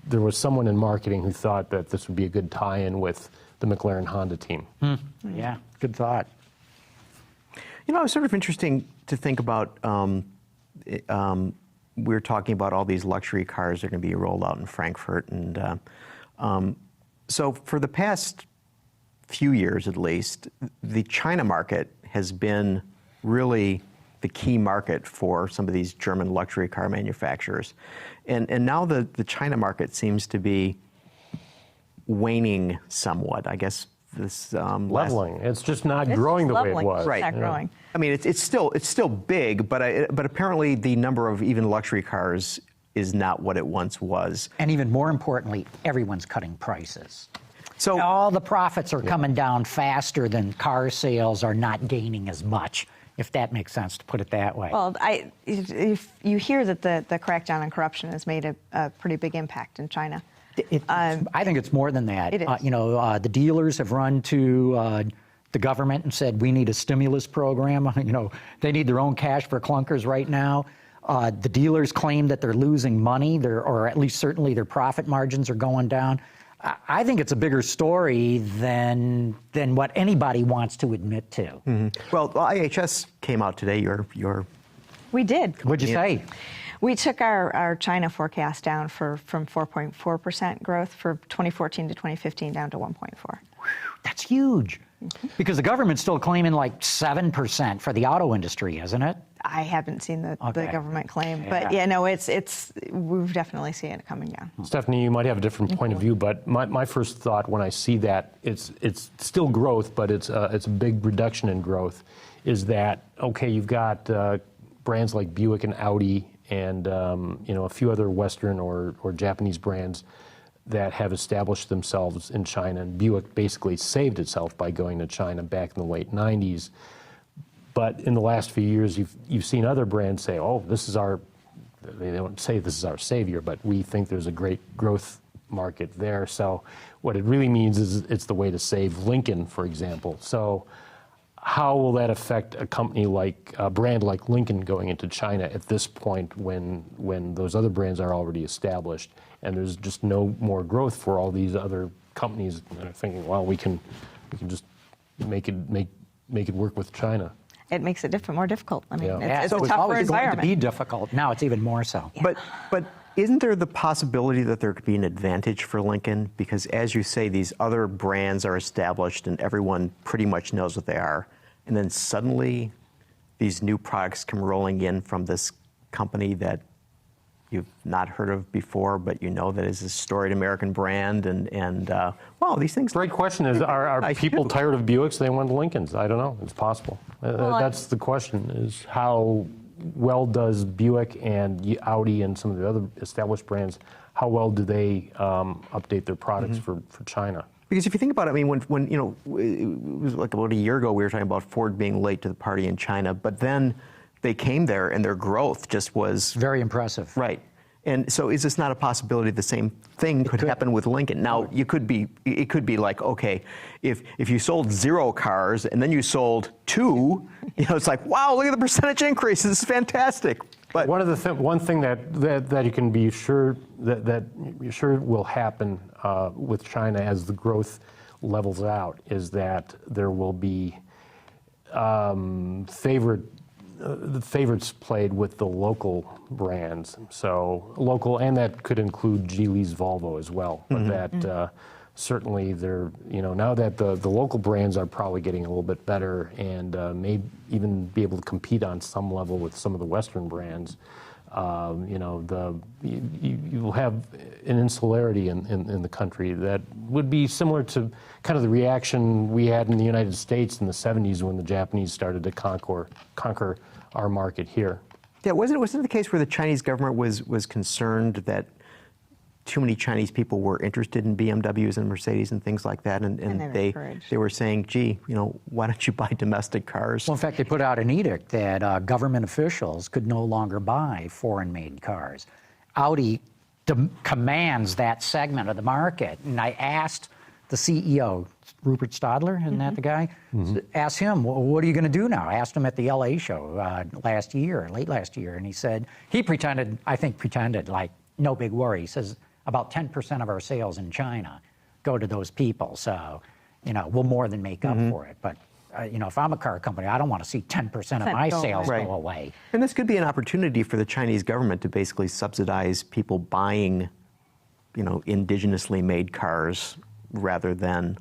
Speaker 5: there was someone in marketing who thought that this would be a good tie-in with the McLaren Honda team.
Speaker 2: Yeah, good thought.
Speaker 3: It's sort of interesting to think about. We're talking about all these luxury cars that are going to be rolled out in Frankfurt, and so for the past few years, at least, the China market has been really the key market for some of these German luxury car manufacturers, and now the China market seems to be waning somewhat. I guess this
Speaker 5: Leveling. It's just not
Speaker 4: It's
Speaker 5: growing the way it
Speaker 4: leveling.
Speaker 5: was.
Speaker 3: Right.
Speaker 4: It's not growing.
Speaker 3: I mean, it's still big, but apparently the number of even luxury cars is not what it once was.
Speaker 2: And even more importantly, everyone's cutting prices.
Speaker 3: So
Speaker 2: All the profits are coming down faster than car sales are not gaining as much, if that makes sense to put it that way.
Speaker 4: Well, if you hear that the crackdown on corruption has made a pretty big impact in China.
Speaker 2: I think it's more than that.
Speaker 4: It is.
Speaker 2: The dealers have run to the government and said, we need a stimulus program. They need their own cash for clunkers right now. The dealers claim that they're losing money, or at least certainly their profit margins are going down. I think it's a bigger story than what anybody wants to admit to.
Speaker 3: Mm-hmm. Well, IHS came out today.
Speaker 4: We did.
Speaker 2: What'd you say?
Speaker 4: We took our China forecast down from 4.4% growth for 2014 to 2015 down to 1.4.
Speaker 2: That's huge. Because the government's still claiming like 7% for the auto industry, isn't it?
Speaker 4: I haven't seen the government claim, but it's we've definitely seen it coming down.
Speaker 5: Stephanie, you might have a different point of view, but my first thought when I see that it's still growth, but it's a big reduction in growth, is that okay? You've got brands like Buick and Audi, and a few other Western or Japanese brands that have established themselves in China, and Buick basically saved itself by going to China back in the late 90s. But in the last few years, you've seen other brands say, "Oh, they don't say this is our savior, but we think there's a great growth market there." So what it really means is it's the way to save Lincoln, for example. So how will that affect a brand like Lincoln going into China at this point when those other brands are already established and there's just no more growth for all these other companies that are thinking, well, we can just make it work with China.
Speaker 4: It makes it more difficult. I mean,
Speaker 5: Yeah.
Speaker 4: it's a
Speaker 2: so
Speaker 4: tougher
Speaker 2: always going to
Speaker 4: environment.
Speaker 2: be difficult. Now it's even more so.
Speaker 3: But Isn't there the possibility that there could be an advantage for Lincoln? Because as you say, these other brands are established and everyone pretty much knows what they are. And then suddenly these new products come rolling in from this company that you've not heard of before, but you know that is a storied American brand. And wow, these things.
Speaker 5: Great question is, are people tired of Buicks? They want Lincolns. I don't know. It's possible. That's the question, is how well does Buick and Audi and some of the other established brands, how well do they update their products for China?
Speaker 3: Because if you think about it, I mean, when you know, it was like about a year ago, we were talking about Ford being late to the party in China, but then they came there and their growth just was
Speaker 2: very impressive.
Speaker 3: Right. And so is this not a possibility the same thing could happen with Lincoln? Now, it could be like, okay, if you sold 0 cars and then you sold 2, you know, it's like, wow, look at the percentage increase. This is fantastic. But
Speaker 5: one thing that you can be sure that you're sure will happen with China as the growth levels out is that there will be the favorites played with the local brands. So local, and that could include Geely's Volvo as well. But that certainly they're, you know, now that the local brands are probably getting a little bit better and may even be able to compete on some level with some of the Western brands. You know, you will have an insularity in the country that would be similar to kind of the reaction we had in the United States in the 70s when the Japanese started to conquer our market here.
Speaker 3: Yeah, wasn't it the case where the Chinese government was concerned that too many Chinese people were interested in BMWs and Mercedes and things like that, and they were saying, gee, you know, why don't you buy domestic cars?
Speaker 2: Well, in fact, they put out an edict that government officials could no longer buy foreign-made cars. Audi commands that segment of the market, and I asked the CEO, Rupert Stadler, isn't that the guy? Asked him, well, what are you going to do now? I asked him at the LA show late last year, and he said, he pretended like, no big worry. He says, about 10% of our sales in China go to those people. So, you know, we'll more than make up for it. But, you know, if I'm a car company, I don't want to see 10% of my sales go away.
Speaker 3: And this could be an opportunity for the Chinese government to basically subsidize people buying, you know, indigenously made cars rather than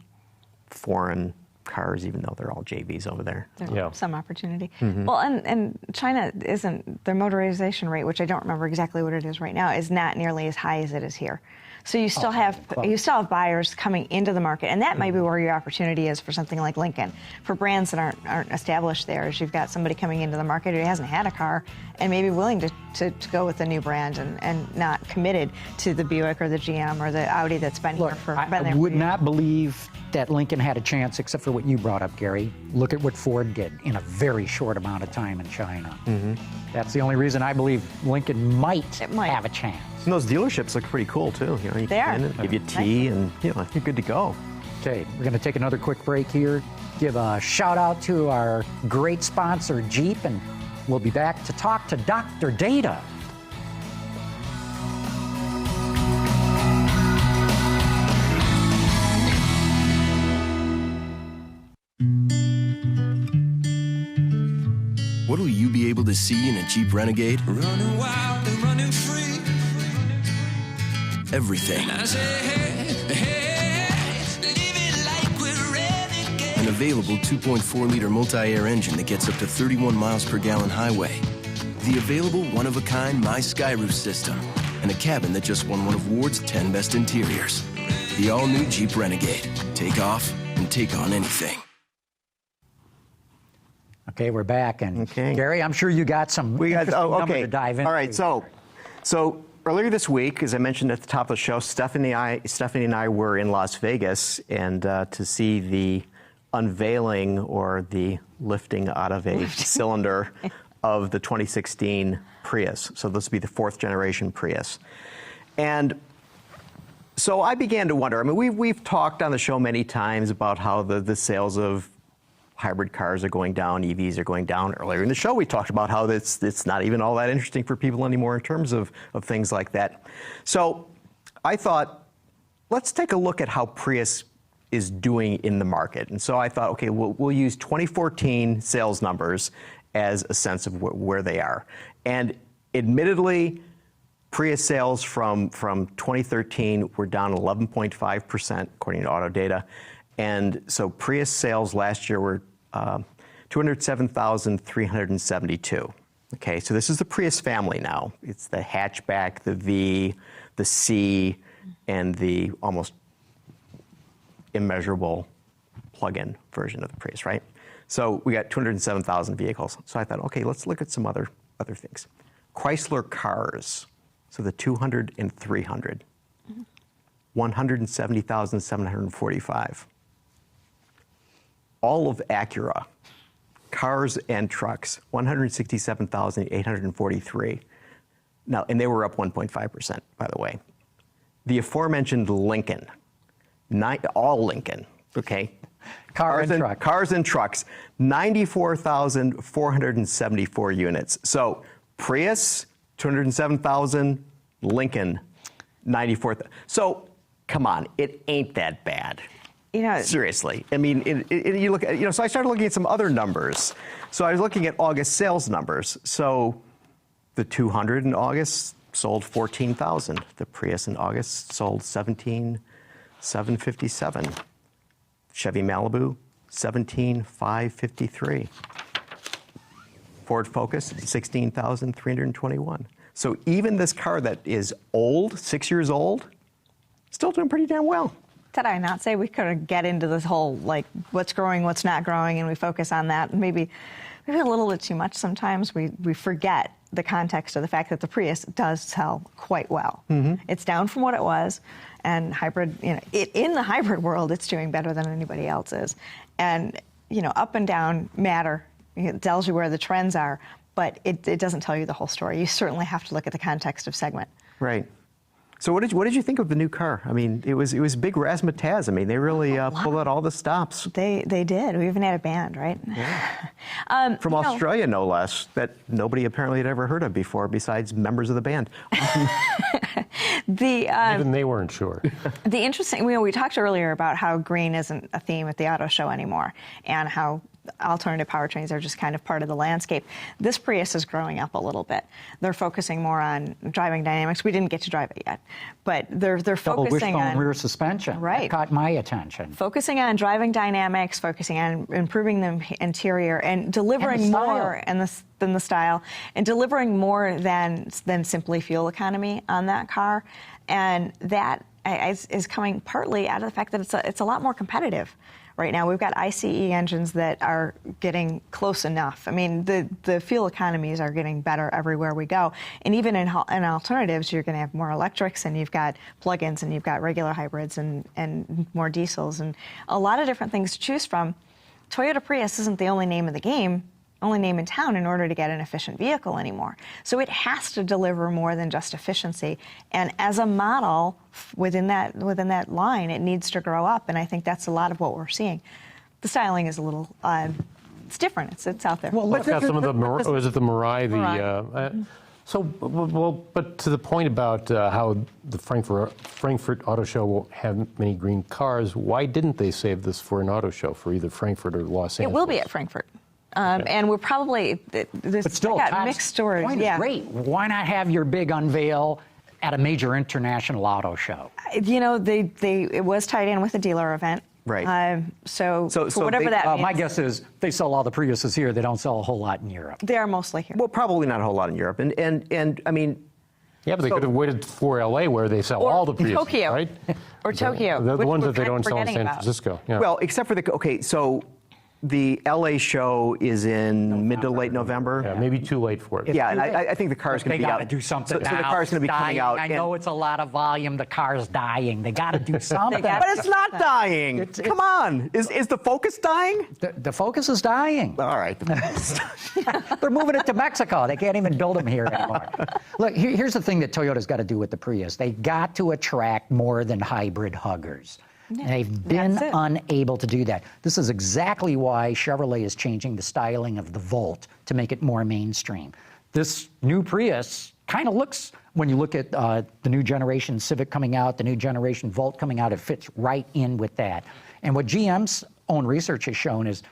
Speaker 3: foreign cars, even though they're all JVs over there.
Speaker 4: There's some opportunity. Well, and China isn't, their motorization rate, which I don't remember exactly what it is right now, is not nearly as high as it is here. So you still have buyers coming into the market, and that might be where your opportunity is for something like Lincoln. For brands that aren't established there, is you've got somebody coming into the market who hasn't had a car and maybe willing to go with the new brand and not committed to the Buick or the GM or the Audi that's been here for.
Speaker 2: I would not believe that Lincoln had a chance, except for what you brought up, Gary. Look at what Ford did in a very short amount of time in China. That's the only reason I believe Lincoln might have a chance.
Speaker 3: And those dealerships look pretty cool too. You know, you
Speaker 4: they are.
Speaker 3: Give you tea, and you know, you're good to go.
Speaker 2: Okay, we're going to take another quick break here. Give a shout out to our great sponsor, Jeep, and we'll be back to talk to Dr. Data.
Speaker 6: What will you be able to see in a Jeep Renegade?
Speaker 7: Running wild and running free.
Speaker 6: Everything.
Speaker 7: I say, hey, living like we're renegades.
Speaker 6: An available 2.4-liter multi-air engine that gets up to 31 miles per gallon highway. The available one-of-a-kind My Skyroof system. And a cabin that just won one of Ward's 10 best interiors. The all-new Jeep Renegade. Take off and take on anything.
Speaker 2: Okay, we're back, and Gary, I'm sure you got some number to dive into.
Speaker 3: All right, so earlier this week, as I mentioned at the top of the show, Stephanie and I were in Las Vegas and to see the unveiling or the lifting out of a cylinder of the 2016 Prius. So this will be the 4th generation Prius. And so I began to wonder, I mean, we've talked on the show many times about how the sales of hybrid cars are going down, EVs are going down. Earlier in the show, we talked about how it's not even all that interesting for people anymore in terms of things like that. So I thought, let's take a look at how Prius is doing in the market. And so I thought, okay, we'll use 2014 sales numbers as a sense of where they are. And admittedly, Prius sales from 2013 were down 11.5%, according to Auto Data. And so Prius sales last year were 207,372. Okay, so this is the Prius family now. It's the hatchback, the V, the C, and the almost immeasurable plug-in version of the Prius, right? So we got 207,000 vehicles. So I thought, okay, let's look at some other things. Chrysler Cars, so the 200 and 300, 170,745. All of Acura, cars and trucks, 167,843. Now, and they were up 1.5%, by the way. The aforementioned Lincoln, all Lincoln, okay? Cars and trucks, 94,474 units. So Prius, 207,000, Lincoln, 94,000. So come on, it ain't that bad.
Speaker 4: You know,
Speaker 3: seriously. I mean, you look at, so I started looking at some other numbers. So I was looking at August sales numbers. So the 200 in August sold 14,000. The Prius in August sold 17,757. Chevy Malibu, 17,553. Ford Focus, 16,321. So even this car that is old, 6 years old, still doing pretty damn well.
Speaker 4: Did I not say we could get into this whole, like, what's growing, what's not growing, and we focus on that? Maybe a little bit too much sometimes. We forget the context of the fact that the Prius does sell quite well. It's down from what it was, and hybrid, in the hybrid world, it's doing better than anybody else is. And, up and down matter. It tells you where the trends are, but it doesn't tell you the whole story. You certainly have to look at the context of segment.
Speaker 3: Right. So what did you think of the new car? I mean, it was big razzmatazz. I mean, they really pulled out all the stops.
Speaker 4: They did. We even had a band, right?
Speaker 3: Yeah. From Australia, no less, that nobody apparently had ever heard of before, besides members of the band.
Speaker 5: Even they weren't sure.
Speaker 4: The interesting, we talked earlier about how green isn't a theme at the auto show anymore, and how alternative powertrains are just kind of part of the landscape. This Prius is growing up a little bit. They're focusing more on driving dynamics. We didn't get to drive it yet, but they're
Speaker 2: Double
Speaker 4: focusing
Speaker 2: wishbone
Speaker 4: on
Speaker 2: rear suspension.
Speaker 4: Right.
Speaker 2: That caught my attention.
Speaker 4: Focusing on driving dynamics, focusing on improving the interior, and delivering more than the style, and delivering more than simply fuel economy on that car. And that is coming partly out of the fact that it's a lot more competitive. Right now, we've got ICE engines that are getting close enough. I mean, the fuel economies are getting better everywhere we go. And even in alternatives, you're going to have more electrics, and you've got plug-ins, and you've got regular hybrids, and more diesels, and a lot of different things to choose from. Toyota Prius isn't the only name of the game, only name in town in order to get an efficient vehicle anymore. So it has to deliver more than just efficiency. And as a model within that line, it needs to grow up. And I think that's a lot of what we're seeing. The styling is a little, it's different. It's out there.
Speaker 5: Well, let's got some of the, was it the Mirai? But to the point about how the Frankfurt Auto Show won't have many green cars, why didn't they save this for an auto show for either Frankfurt or Los Angeles?
Speaker 4: It will be at Frankfurt. And we're probably,
Speaker 2: but still,
Speaker 4: got mixed stories.
Speaker 2: Point is great. Why not have your big unveil at a major international auto show?
Speaker 4: It was tied in with a dealer event.
Speaker 3: Right.
Speaker 4: So whatever that means.
Speaker 2: My guess is they sell all the Priuses here. They don't sell a whole lot in Europe.
Speaker 4: They are mostly here.
Speaker 3: Well, probably not a whole lot in Europe. And I mean...
Speaker 5: Yeah, but they could have waited for L.A. where they sell all the Priuses,
Speaker 4: Tokyo,
Speaker 5: right?
Speaker 4: Or Tokyo.
Speaker 5: The ones that they don't sell in San Francisco. Yeah.
Speaker 3: Well, except for so... The LA show is in mid to late November.
Speaker 5: Yeah, maybe too late for it.
Speaker 3: Yeah, and I think the car's going to be out.
Speaker 2: They got to do something now.
Speaker 3: So the car's going to be coming out.
Speaker 2: I know it's a lot of volume. The car's dying. They got to do something.
Speaker 3: But it's not dying. Come on. Is the Focus dying?
Speaker 2: The Focus is dying.
Speaker 3: All right.
Speaker 2: They're moving it to Mexico. They can't even build them here anymore. Look, here's the thing that Toyota's got to do with the Prius. They got to attract more than hybrid huggers. Yeah, they've been unable to do that. This is exactly why Chevrolet is changing the styling of the Volt to make it more mainstream. This new Prius kind of looks, when you look at the new generation Civic coming out, the new generation Volt coming out, it fits right in with that. And what GM's own research has shown is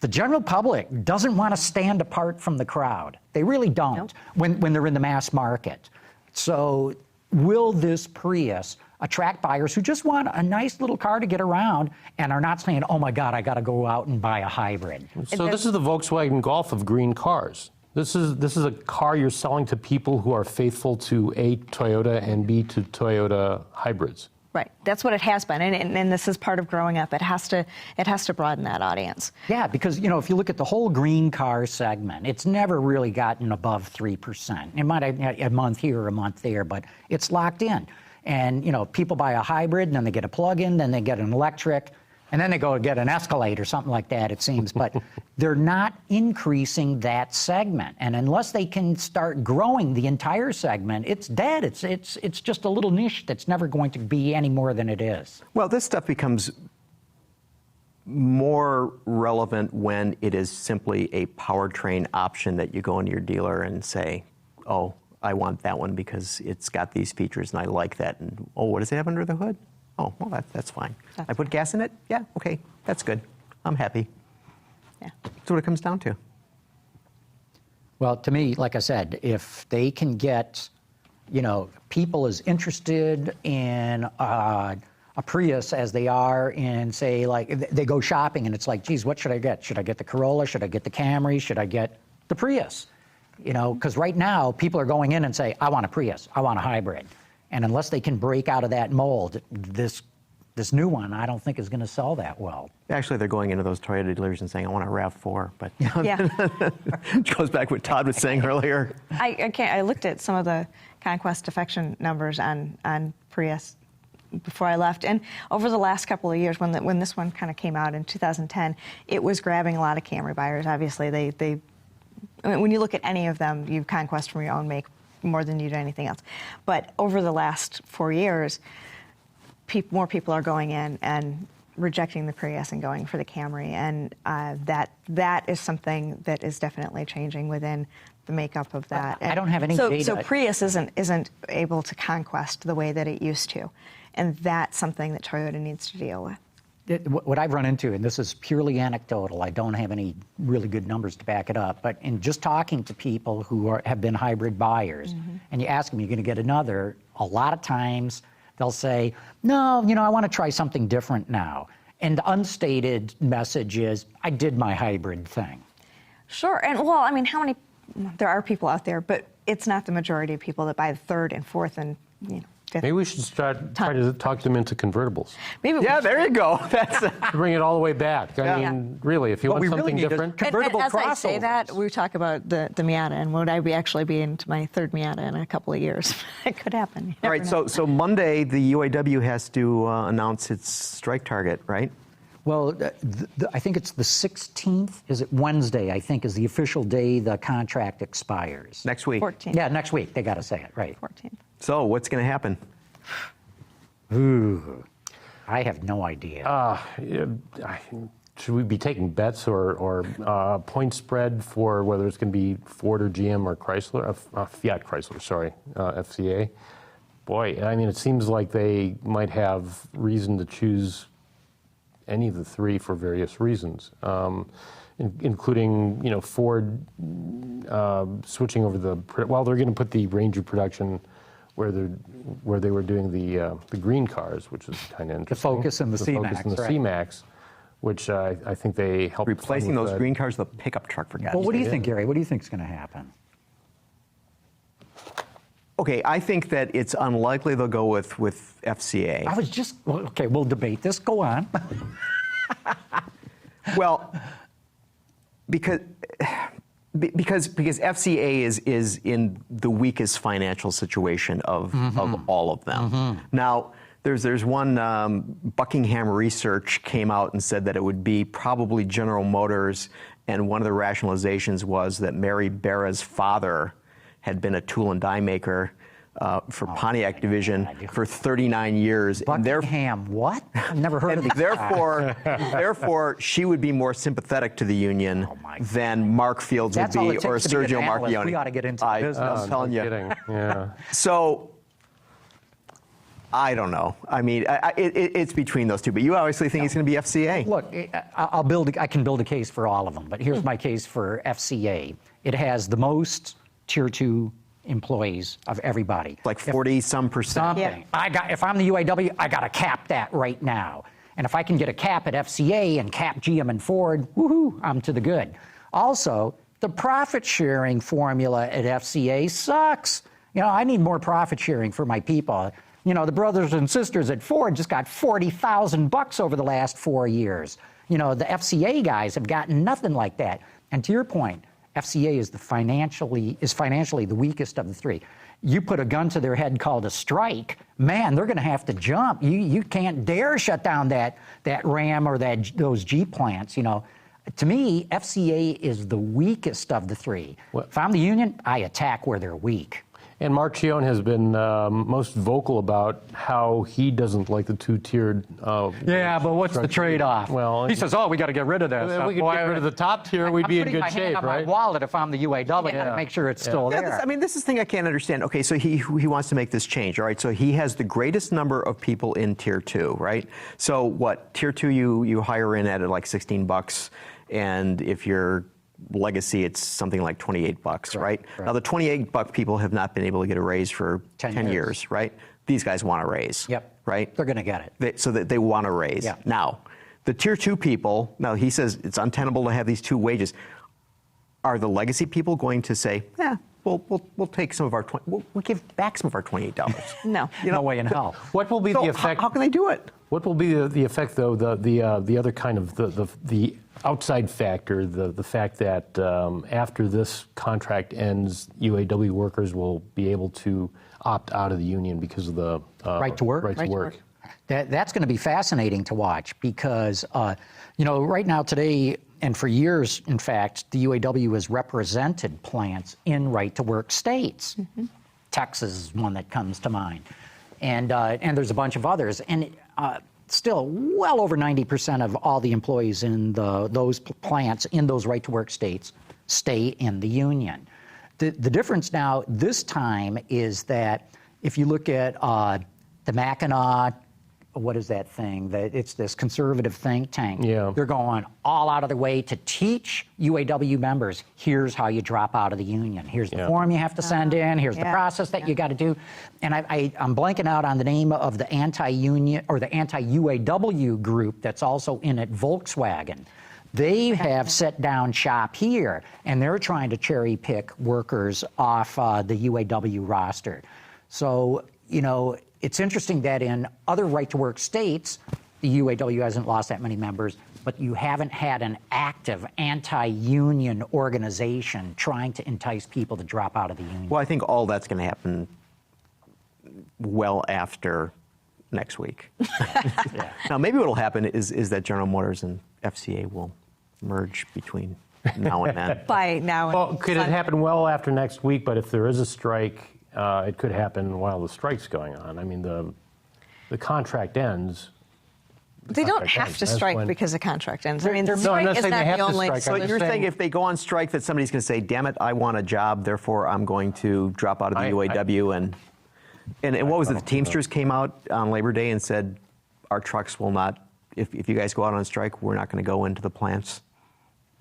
Speaker 2: the general public doesn't want to stand apart from the crowd. They really don't when they're in the mass market. So will this Prius attract buyers who just want a nice little car to get around and are not saying, oh my God, I got to go out and buy a hybrid?
Speaker 5: So this is the Volkswagen Golf of green cars. This is a car you're selling to people who are faithful to A, Toyota, and B, to Toyota hybrids.
Speaker 4: Right. That's what it has been, and this is part of growing up. It has to broaden that audience.
Speaker 2: Yeah, because if you look at the whole green car segment, it's never really gotten above 3%. It might have a month here or a month there, but it's locked in. And people buy a hybrid, and then they get a plug-in, then they get an electric, and then they go get an Escalade or something like that, it seems. But they're not increasing that segment. And unless they can start growing the entire segment, it's dead. It's just a little niche that's never going to be any more than it is.
Speaker 3: Well, this stuff becomes more relevant when it is simply a powertrain option that you go into your dealer and say, oh, I want that one because it's got these features and I like that. And, oh, what does it have under the hood? Oh, well, that's fine. I put gas in it? Yeah, okay, that's good. I'm happy.
Speaker 4: Yeah.
Speaker 3: That's what it comes down to.
Speaker 2: Well, to me, like I said, if they can get, people as interested in a Prius as they are in, say, like, they go shopping and it's like, geez, what should I get? Should I get the Corolla? Should I get the Camry? Should I get the Prius? Because right now, people are going in and say, I want a Prius. I want a hybrid. And unless they can break out of that mold, this new one, I don't think is going to sell that well.
Speaker 3: Actually, they're going into those Toyota dealers and saying, I want a RAV4. But
Speaker 4: Yeah.
Speaker 3: which goes back to what Todd was saying earlier.
Speaker 4: I looked at some of the conquest defection numbers on Prius before I left, and over the last couple of years, when this one kind of came out in 2010, it was grabbing a lot of Camry buyers. Obviously, when you look at any of them, you conquest from your own make more than you do anything else. But over the last 4 years, more people are going in and rejecting the Prius and going for the Camry, and that is something that is definitely changing within the makeup of that.
Speaker 2: I don't have any data.
Speaker 4: So Prius isn't able to conquest the way that it used to, and that's something that Toyota needs to deal with.
Speaker 2: What I've run into, and this is purely anecdotal, I don't have any really good numbers to back it up, but in just talking to people who have been hybrid buyers, and you ask them, you're going to get another, a lot of times they'll say, no, I want to try something different now. And the unstated message is, I did my hybrid thing.
Speaker 4: Sure, and there are people out there, but it's not the majority of people that buy the third and fourth and fifth.
Speaker 5: Maybe we should try to talk them into convertibles.
Speaker 3: There you go. That's
Speaker 5: Bring it all the way back. I mean, really, if you want something different.
Speaker 2: Convertible
Speaker 4: and as I say
Speaker 2: crossovers.
Speaker 4: that, we talk about the Miata, and would I actually be into my third Miata in a couple of years? It could happen. You
Speaker 3: all
Speaker 4: never
Speaker 3: right.
Speaker 4: know.
Speaker 3: So Monday, the UAW has to announce its strike target, right?
Speaker 2: Well, I think it's the 16th. Is it Wednesday? I think is the official day the contract expires.
Speaker 3: Next week.
Speaker 4: 14th.
Speaker 2: Yeah, next week. They got to say it, right?
Speaker 4: 14th.
Speaker 3: So what's going to happen?
Speaker 2: Ooh, I have no idea.
Speaker 5: Should we be taking bets or point spread for whether it's going to be Ford or GM or Chrysler, Fiat Chrysler, sorry, FCA? Boy, I mean, it seems like they might have reason to choose any of the three for various reasons, including Ford switching over they're going to put the Ranger production where they were doing the green cars, which is kind of interesting.
Speaker 2: The Focus and the C-Max,
Speaker 5: Focus and the
Speaker 2: right.
Speaker 5: C-Max, which I think they helped
Speaker 3: Replacing those green cars with a pickup truck, for God's
Speaker 2: Well, what do you
Speaker 3: sake.
Speaker 2: think, Gary? What do you think is going to happen?
Speaker 3: Okay, I think that it's unlikely they'll go with FCA.
Speaker 2: I was just okay. We'll debate this. Go on.
Speaker 3: Well, because FCA is in the weakest financial situation of all of them. Now, there's one Buckingham Research came out and said that it would be probably General Motors, and one of the rationalizations was that Mary Barra's father had been a tool and die maker for Pontiac division for 39 years.
Speaker 2: Buckingham, what? I've never heard of these guys.
Speaker 3: Therefore, she would be more sympathetic to the union than Mark Fields
Speaker 2: That's
Speaker 3: would
Speaker 2: all
Speaker 3: be,
Speaker 2: it takes
Speaker 3: or
Speaker 2: to be an
Speaker 3: Sergio
Speaker 2: analyst.
Speaker 3: Marchionni.
Speaker 2: We ought to get into business.
Speaker 3: I'm telling you.
Speaker 5: Kidding. Yeah.
Speaker 3: So, I don't know. I mean, it's between those two. But you obviously think it's going to be FCA.
Speaker 2: Look, I can build a case for all of them, but here's my case for FCA. It has the most Tier 2 employees of everybody.
Speaker 3: Like 40-some%.
Speaker 2: Something. If I'm the UAW, I got to cap that right now. And if I can get a cap at FCA and cap GM and Ford, woohoo, I'm to the good. Also, the profit sharing formula at FCA sucks. I need more profit sharing for my people. The brothers and sisters at Ford just got $40,000 over the last 4 years. The FCA guys have gotten nothing like that. And to your point, FCA is financially the weakest of the three. You put a gun to their head called a strike, man, they're going to have to jump. You can't dare shut down that Ram or those Jeep plants. To me, FCA is the weakest of the three. If I'm the union, I attack where they're weak.
Speaker 5: And Mark Chione has been most vocal about how he doesn't like the two-tiered.
Speaker 2: Yeah, but what's the trade-off?
Speaker 5: Well,
Speaker 2: he says, we got to get rid of that stuff.
Speaker 5: We could get rid of the top tier, we'd be in good shape, right?
Speaker 2: I'm putting my hand on my wallet if I'm the UAW to make sure it's still there.
Speaker 3: This is the thing I can't understand. Okay, so he wants to make this change, all right? So he has the greatest number of people in Tier 2, right? So what, Tier 2 you hire in at like $16, and if you're legacy, it's something like $28, right? Now, the $28 people have not been able to get a raise for 10 years, right? These guys want a raise, right?
Speaker 2: They're going to get it.
Speaker 3: So that they want a raise.
Speaker 2: Yeah.
Speaker 3: Now, the Tier 2 people, now he says it's untenable to have these two wages. Are the legacy people going to say, we'll take some of our, we'll give back some of our $28?
Speaker 2: No. No way in hell.
Speaker 5: What will be the effect?
Speaker 3: How can they do it?
Speaker 5: What will be the effect, though, the other kind of the outside factor, the fact that after this contract ends, UAW workers will be able to opt out of the union because of the
Speaker 2: right to work?
Speaker 5: Right to work.
Speaker 2: That's going to be fascinating to watch because, right now, today, and for years, in fact, the UAW has represented plants in right-to-work states. Mm-hmm. Texas is one that comes to mind. And there's a bunch of others. And still, well over 90% of all the employees in those plants in those right-to-work states stay in the union. The difference now this time is that if you look at the Mackinac, what is that thing? It's this conservative think tank.
Speaker 5: Yeah.
Speaker 2: They're going all out of their way to teach UAW members, here's how you drop out of the union. Here's the form you have to send in. Here's the process that you got to do. And I'm blanking out on the name of the anti-union or the anti-UAW group that's also in at Volkswagen. They have set down shop here, and they're trying to cherry pick workers off the UAW roster. So, it's interesting that in other right-to-work states, the UAW hasn't lost that many members, but you haven't had an active anti-union organization trying to entice people to drop out of the union.
Speaker 3: Well, I think all that's going to happen well after next week. Now, maybe what will happen is that General Motors and FCA will merge between now and then.
Speaker 4: By now and
Speaker 5: Well, could it happen well after next week? But if there is a strike, it could happen while the strike's going on. I mean, the contract ends.
Speaker 4: They don't have to strike because the contract ends. I mean, the
Speaker 5: No, I'm
Speaker 4: strike
Speaker 5: not
Speaker 4: is
Speaker 5: saying they
Speaker 4: not
Speaker 5: have
Speaker 4: the
Speaker 5: to
Speaker 4: only
Speaker 5: strike.
Speaker 3: So
Speaker 5: I'm just
Speaker 3: you're saying
Speaker 5: saying
Speaker 3: if they go on strike that somebody's going to say, damn it, I want a job, therefore I'm going to drop out of the UAW. And what was it? The Teamsters came out on Labor Day and said, our trucks will not, if you guys go out on strike, we're not going to go into the plants.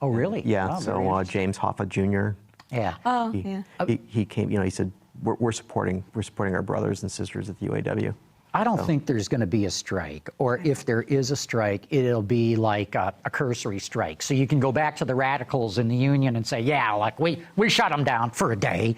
Speaker 2: Oh, really?
Speaker 3: Yeah,
Speaker 2: Oh,
Speaker 3: so James Hoffa Jr.
Speaker 2: Yeah.
Speaker 4: Oh,
Speaker 3: He came, he said, we're supporting our brothers and sisters at the UAW.
Speaker 2: I don't think there's going to be a strike, or if there is a strike, it'll be like a cursory strike. So you can go back to the radicals in the union and say, yeah, like we shut them down for a day,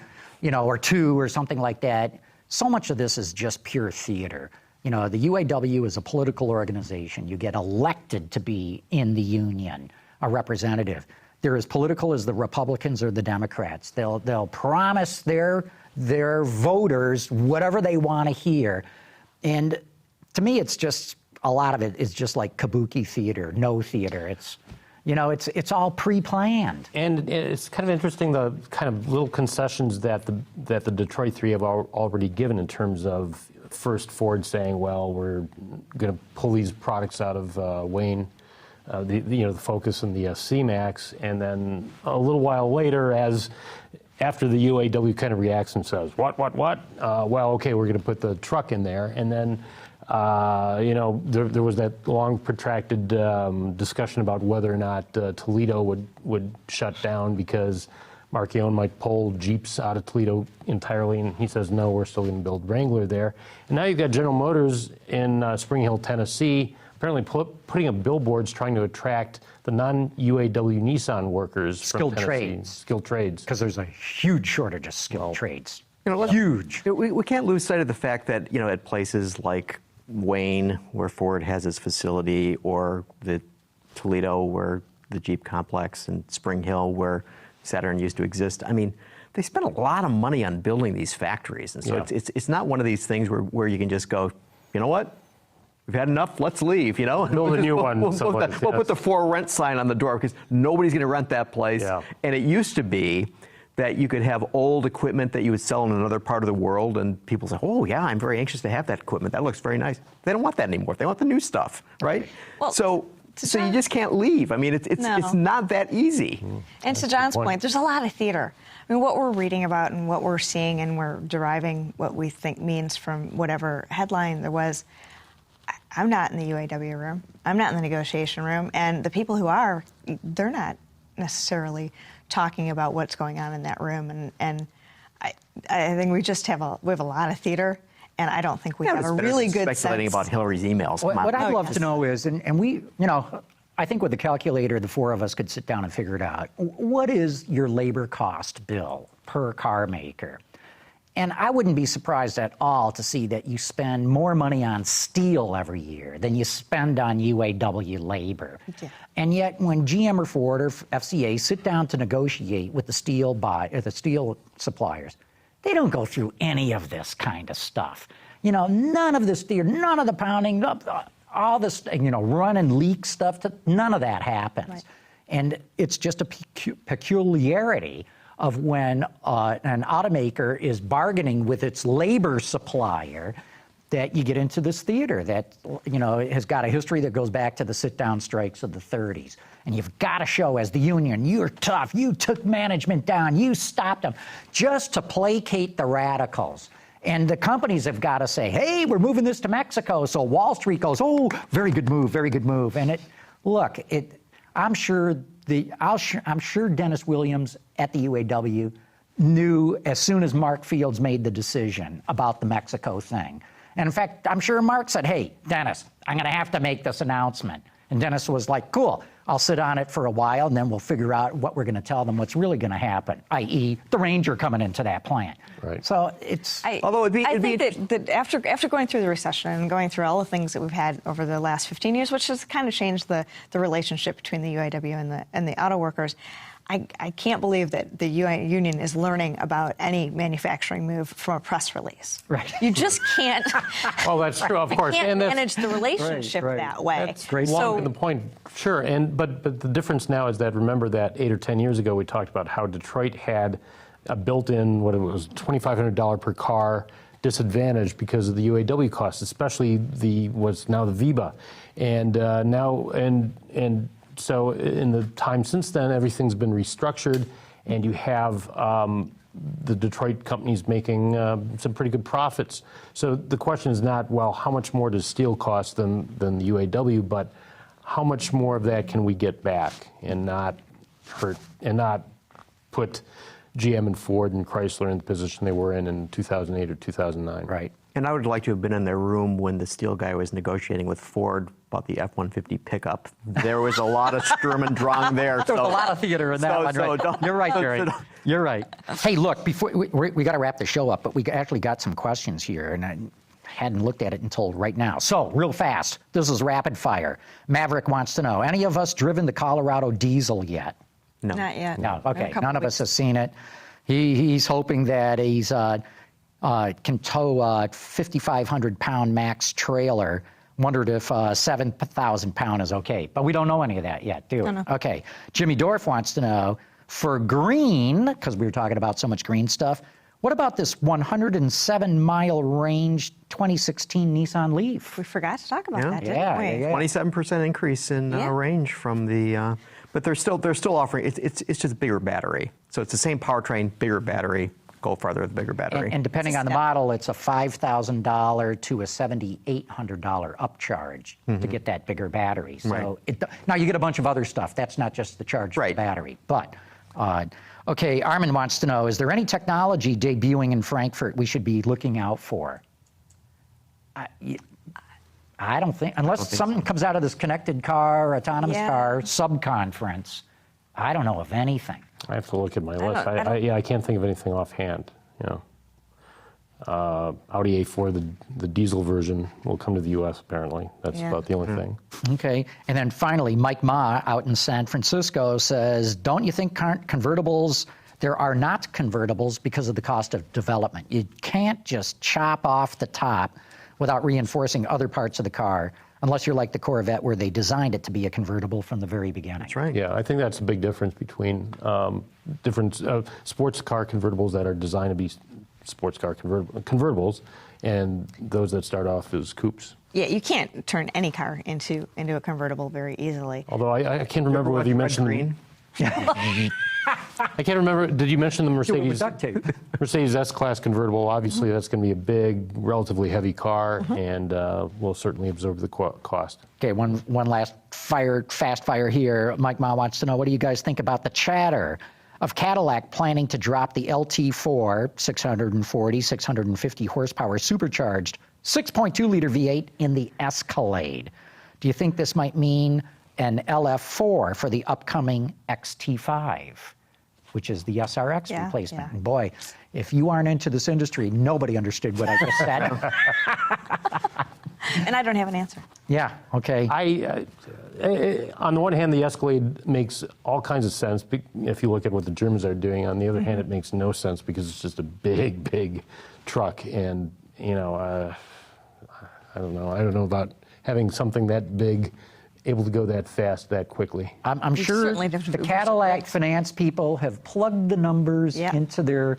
Speaker 2: or two or something like that. So much of this is just pure theater. The UAW is a political organization. You get elected to be in the union, a representative. They're as political as the Republicans or the Democrats. They'll promise their voters whatever they want to hear. And to me, it's just, a lot of it is just like kabuki theater, no theater. It's all pre-planned.
Speaker 5: And it's kind of interesting, the kind of little concessions that the Detroit Three have already given in terms of first Ford saying, well, we're going to pull these products out of Wayne, the Focus and the C-Max, and then a little while later, after the UAW kind of reacts and says, what? Well, okay, we're going to put the truck in there. And then, there was that long protracted discussion about whether or not Toledo would shut down because Marchione might pull Jeeps out of Toledo entirely, and he says, no, we're still going to build Wrangler there. And now you've got General Motors in Spring Hill, Tennessee, apparently putting up billboards trying to attract the non-UAW Nissan workers from Tennessee. Skilled trades.
Speaker 2: Because there's a huge shortage of skilled trades.
Speaker 3: Huge. We can't lose sight of the fact that, at places like Wayne, where Ford has its facility, or the Toledo, where the Jeep complex, and Spring Hill, where Saturn used to exist. I mean, they spend a lot of money on building these factories, and so it's not one of these things where you can just go, you know what? We've had enough. Let's leave. Build
Speaker 5: a new one.
Speaker 3: We'll put the for rent sign on the door because nobody's going to rent that place.
Speaker 5: Yeah.
Speaker 3: And it used to be that you could have old equipment that you would sell in another part of the world, and people say, "Oh yeah, I'm very anxious to have that equipment. That looks very nice." They don't want that anymore. They want the new stuff, right?
Speaker 4: Well,
Speaker 3: so you just can't leave. I mean, it's not that easy.
Speaker 4: And to John's point, there's a lot of theater. I mean, what we're reading about and what we're seeing, and we're deriving what we think means from whatever headline there was. I'm not in the UAW room. I'm not in the negotiation room. And the people who are, they're not necessarily talking about what's going on in that room. And I think we just have a lot of theater. And I don't think we have a really good
Speaker 3: speculating
Speaker 4: sense.
Speaker 3: about Hillary's emails.
Speaker 2: What I'd love to know is, and we, I think with the calculator, the four of us could sit down and figure it out. What is your labor cost bill per car maker? And I wouldn't be surprised at all to see that you spend more money on steel every year than you spend on UAW labor. Yeah. And yet when GM or Ford or FCA sit down to negotiate with the steel suppliers, they don't go through any of this kind of stuff. None of this theater, none of the pounding, all this, run and leak stuff, none of that happens. Right. And it's just a peculiarity of when an automaker is bargaining with its labor supplier that you get into this theater that, has got a history that goes back to the sit-down strikes of the 30s. And you've got to show as the union, you're tough, you took management down, you stopped them, just to placate the radicals. And the companies have got to say, hey, we're moving this to Mexico. So Wall Street goes, oh, very good move, very good move. And I'm sure Dennis Williams at the UAW knew as soon as Mark Fields made the decision about the Mexico thing. And in fact, I'm sure Mark said, hey, Dennis, I'm going to have to make this announcement. And Dennis was like, cool, I'll sit on it for a while, and then we'll figure out what we're going to tell them what's really going to happen, i.e. the Ranger coming into that plant.
Speaker 5: Right.
Speaker 2: So it's...
Speaker 4: I think that after going through the recession and going through all the things that we've had over the last 15 years, which has kind of changed the relationship between the UAW and the auto workers, I can't believe that the union is learning about any manufacturing move from a press release.
Speaker 2: Right.
Speaker 4: You just can't.
Speaker 5: Well, that's true, of course.
Speaker 4: You can't manage the relationship that way.
Speaker 5: That's great. So the point, sure. But the difference now is that, remember that 8 or 10 years ago we talked about how Detroit had a built-in, what it was, $2,500 per car disadvantage because of the UAW costs, especially what's now the VIBA, and so in the time since then, everything's been restructured, and you have the Detroit companies making some pretty good profits. So the question is not, well, how much more does steel cost than the UAW, but how much more of that can we get back and not hurt and not put GM and Ford and Chrysler in the position they were in 2008 or 2009.
Speaker 2: Right.
Speaker 3: And I would like to have been in their room when the steel guy was negotiating with Ford about the F-150 pickup. There was a lot of Sturm und Drang there.
Speaker 2: There was a lot of theater in that one. Right? You're right, Jerry. You're right. Hey, look, before we got to wrap the show up, but we actually got some questions here, and I hadn't looked at it until right now. So, real fast, this is rapid fire. Maverick wants to know, any of us driven the Colorado diesel yet?
Speaker 3: No.
Speaker 4: Not yet.
Speaker 2: No, okay. None of us have seen it. He's hoping that he's can tow a 5,500-pound max trailer. Wondered if 7,000-pound is okay. But we don't know any of that yet, do we?
Speaker 4: No.
Speaker 2: Okay. Jimmy Dorff wants to know, for green, because we were talking about so much green stuff, what about this 107-mile range 2016 Nissan Leaf?
Speaker 4: We forgot to talk about that, didn't we?
Speaker 2: Yeah.
Speaker 3: 27% increase in range from the, but they're still offering. It's just a bigger battery, so it's the same powertrain, bigger battery. Go farther with a bigger battery.
Speaker 2: And depending on the model, it's a $5,000 to a $7,800 upcharge to get that bigger battery. So now you get a bunch of other stuff. That's not just the charge for the battery. But Okay, Armin wants to know, is there any technology debuting in Frankfurt we should be looking out for? I don't think, unless something comes out of this connected car, autonomous car sub-conference, I don't know of anything.
Speaker 5: I have to look at my list. I can't think of anything offhand. Audi A4, the diesel version, will come to the U.S. apparently. That's about the only thing.
Speaker 2: Okay, and then finally, Mike Ma out in San Francisco says, don't you think convertibles, there are not convertibles because of the cost of development. You can't just chop off the top without reinforcing other parts of the car, unless you're like the Corvette where they designed it to be a convertible from the very beginning.
Speaker 3: That's right.
Speaker 5: Yeah, I think that's a big difference between different sports car convertibles that are designed to be sports car convertibles and those that start off as coupes.
Speaker 4: Yeah, you can't turn any car into a convertible very easily.
Speaker 5: Although I can't remember whether you mentioned
Speaker 3: green.
Speaker 5: I can't remember. Did you mention the Mercedes S-Class convertible? Obviously, that's going to be a big, relatively heavy car, and will certainly absorb the cost.
Speaker 2: Okay, one last fast fire here. Mike Ma wants to know, what do you guys think about the chatter of Cadillac planning to drop the LT4 650 horsepower supercharged 6.2-liter V8 in the Escalade? Do you think this might mean an LF4 for the upcoming XT5, which is the SRX replacement?
Speaker 4: Yeah.
Speaker 2: Boy, if you aren't into this industry, nobody understood what I just said.
Speaker 4: And I don't have an answer.
Speaker 2: Yeah, okay.
Speaker 5: On the one hand, the Escalade makes all kinds of sense if you look at what the Germans are doing. On the other hand, it makes no sense because it's just a big, big truck. And, I don't know. I don't know about having something that big able to go that fast, that quickly.
Speaker 2: I'm sure the Cadillac finance people have plugged the numbers into their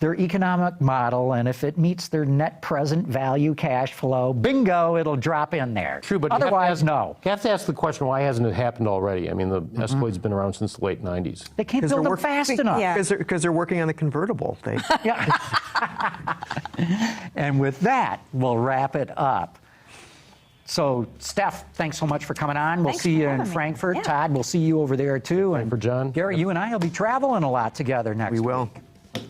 Speaker 2: economic model, and if it meets their net present value cash flow, bingo, it'll drop in there.
Speaker 5: True, but
Speaker 2: otherwise, no.
Speaker 5: You have to ask the question, why hasn't it happened already? I mean, the Escalade's been around since the late 90s.
Speaker 2: They can't build them fast enough.
Speaker 4: Yeah.
Speaker 3: Because they're working on the convertible.
Speaker 2: And with that, we'll wrap it up. So, Steph, thanks so much for coming on. We'll see you in Frankfurt.
Speaker 4: Yeah.
Speaker 2: Todd, we'll see you over there, too.
Speaker 5: And for John.
Speaker 2: Gary, you and I will be traveling a lot together next week.
Speaker 3: We will.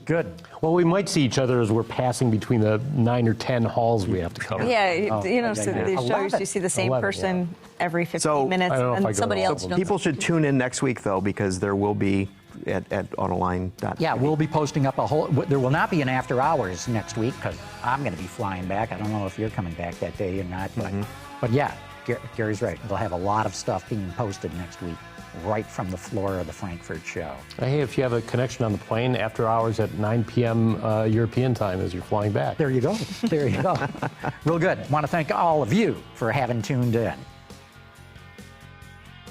Speaker 2: Good.
Speaker 5: Well, we might see each other as we're passing between the 9 or 10 halls we have to cover.
Speaker 4: Yeah, so these
Speaker 2: 11.
Speaker 4: shows, you see the same
Speaker 5: 11,
Speaker 4: person every 15
Speaker 3: So-
Speaker 4: minutes,
Speaker 5: I don't know if I
Speaker 4: and
Speaker 5: go
Speaker 4: somebody
Speaker 5: to all
Speaker 4: else
Speaker 5: of
Speaker 4: knows.
Speaker 5: them.
Speaker 3: People should tune in next week, though, because there will be at Autoline.tv.
Speaker 2: Yeah, we'll be posting up there will not be an after hours next week because I'm going to be flying back. I don't know if you're coming back that day or not, but yeah, Gary's right. They'll have a lot of stuff being posted next week right from the floor of the Frankfurt show.
Speaker 5: Hey, if you have a connection on the plane, after hours at 9 p.m. European time as you're flying back.
Speaker 2: There you go. There you go. Real good. Want to thank all of you for having tuned in.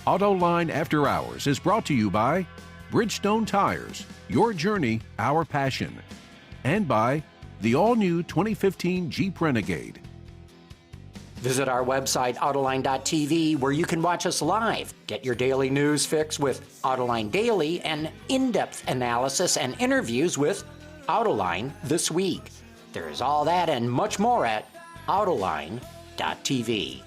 Speaker 1: Autoline After Hours is brought to you by Bridgestone Tires, your journey, our passion, and by the all-new 2015 Jeep Renegade.
Speaker 2: Visit our website, Autoline.tv, where you can watch us live. Get your daily news fix with Autoline Daily and in-depth analysis and interviews with Autoline This Week. There's all that and much more at Autoline.tv.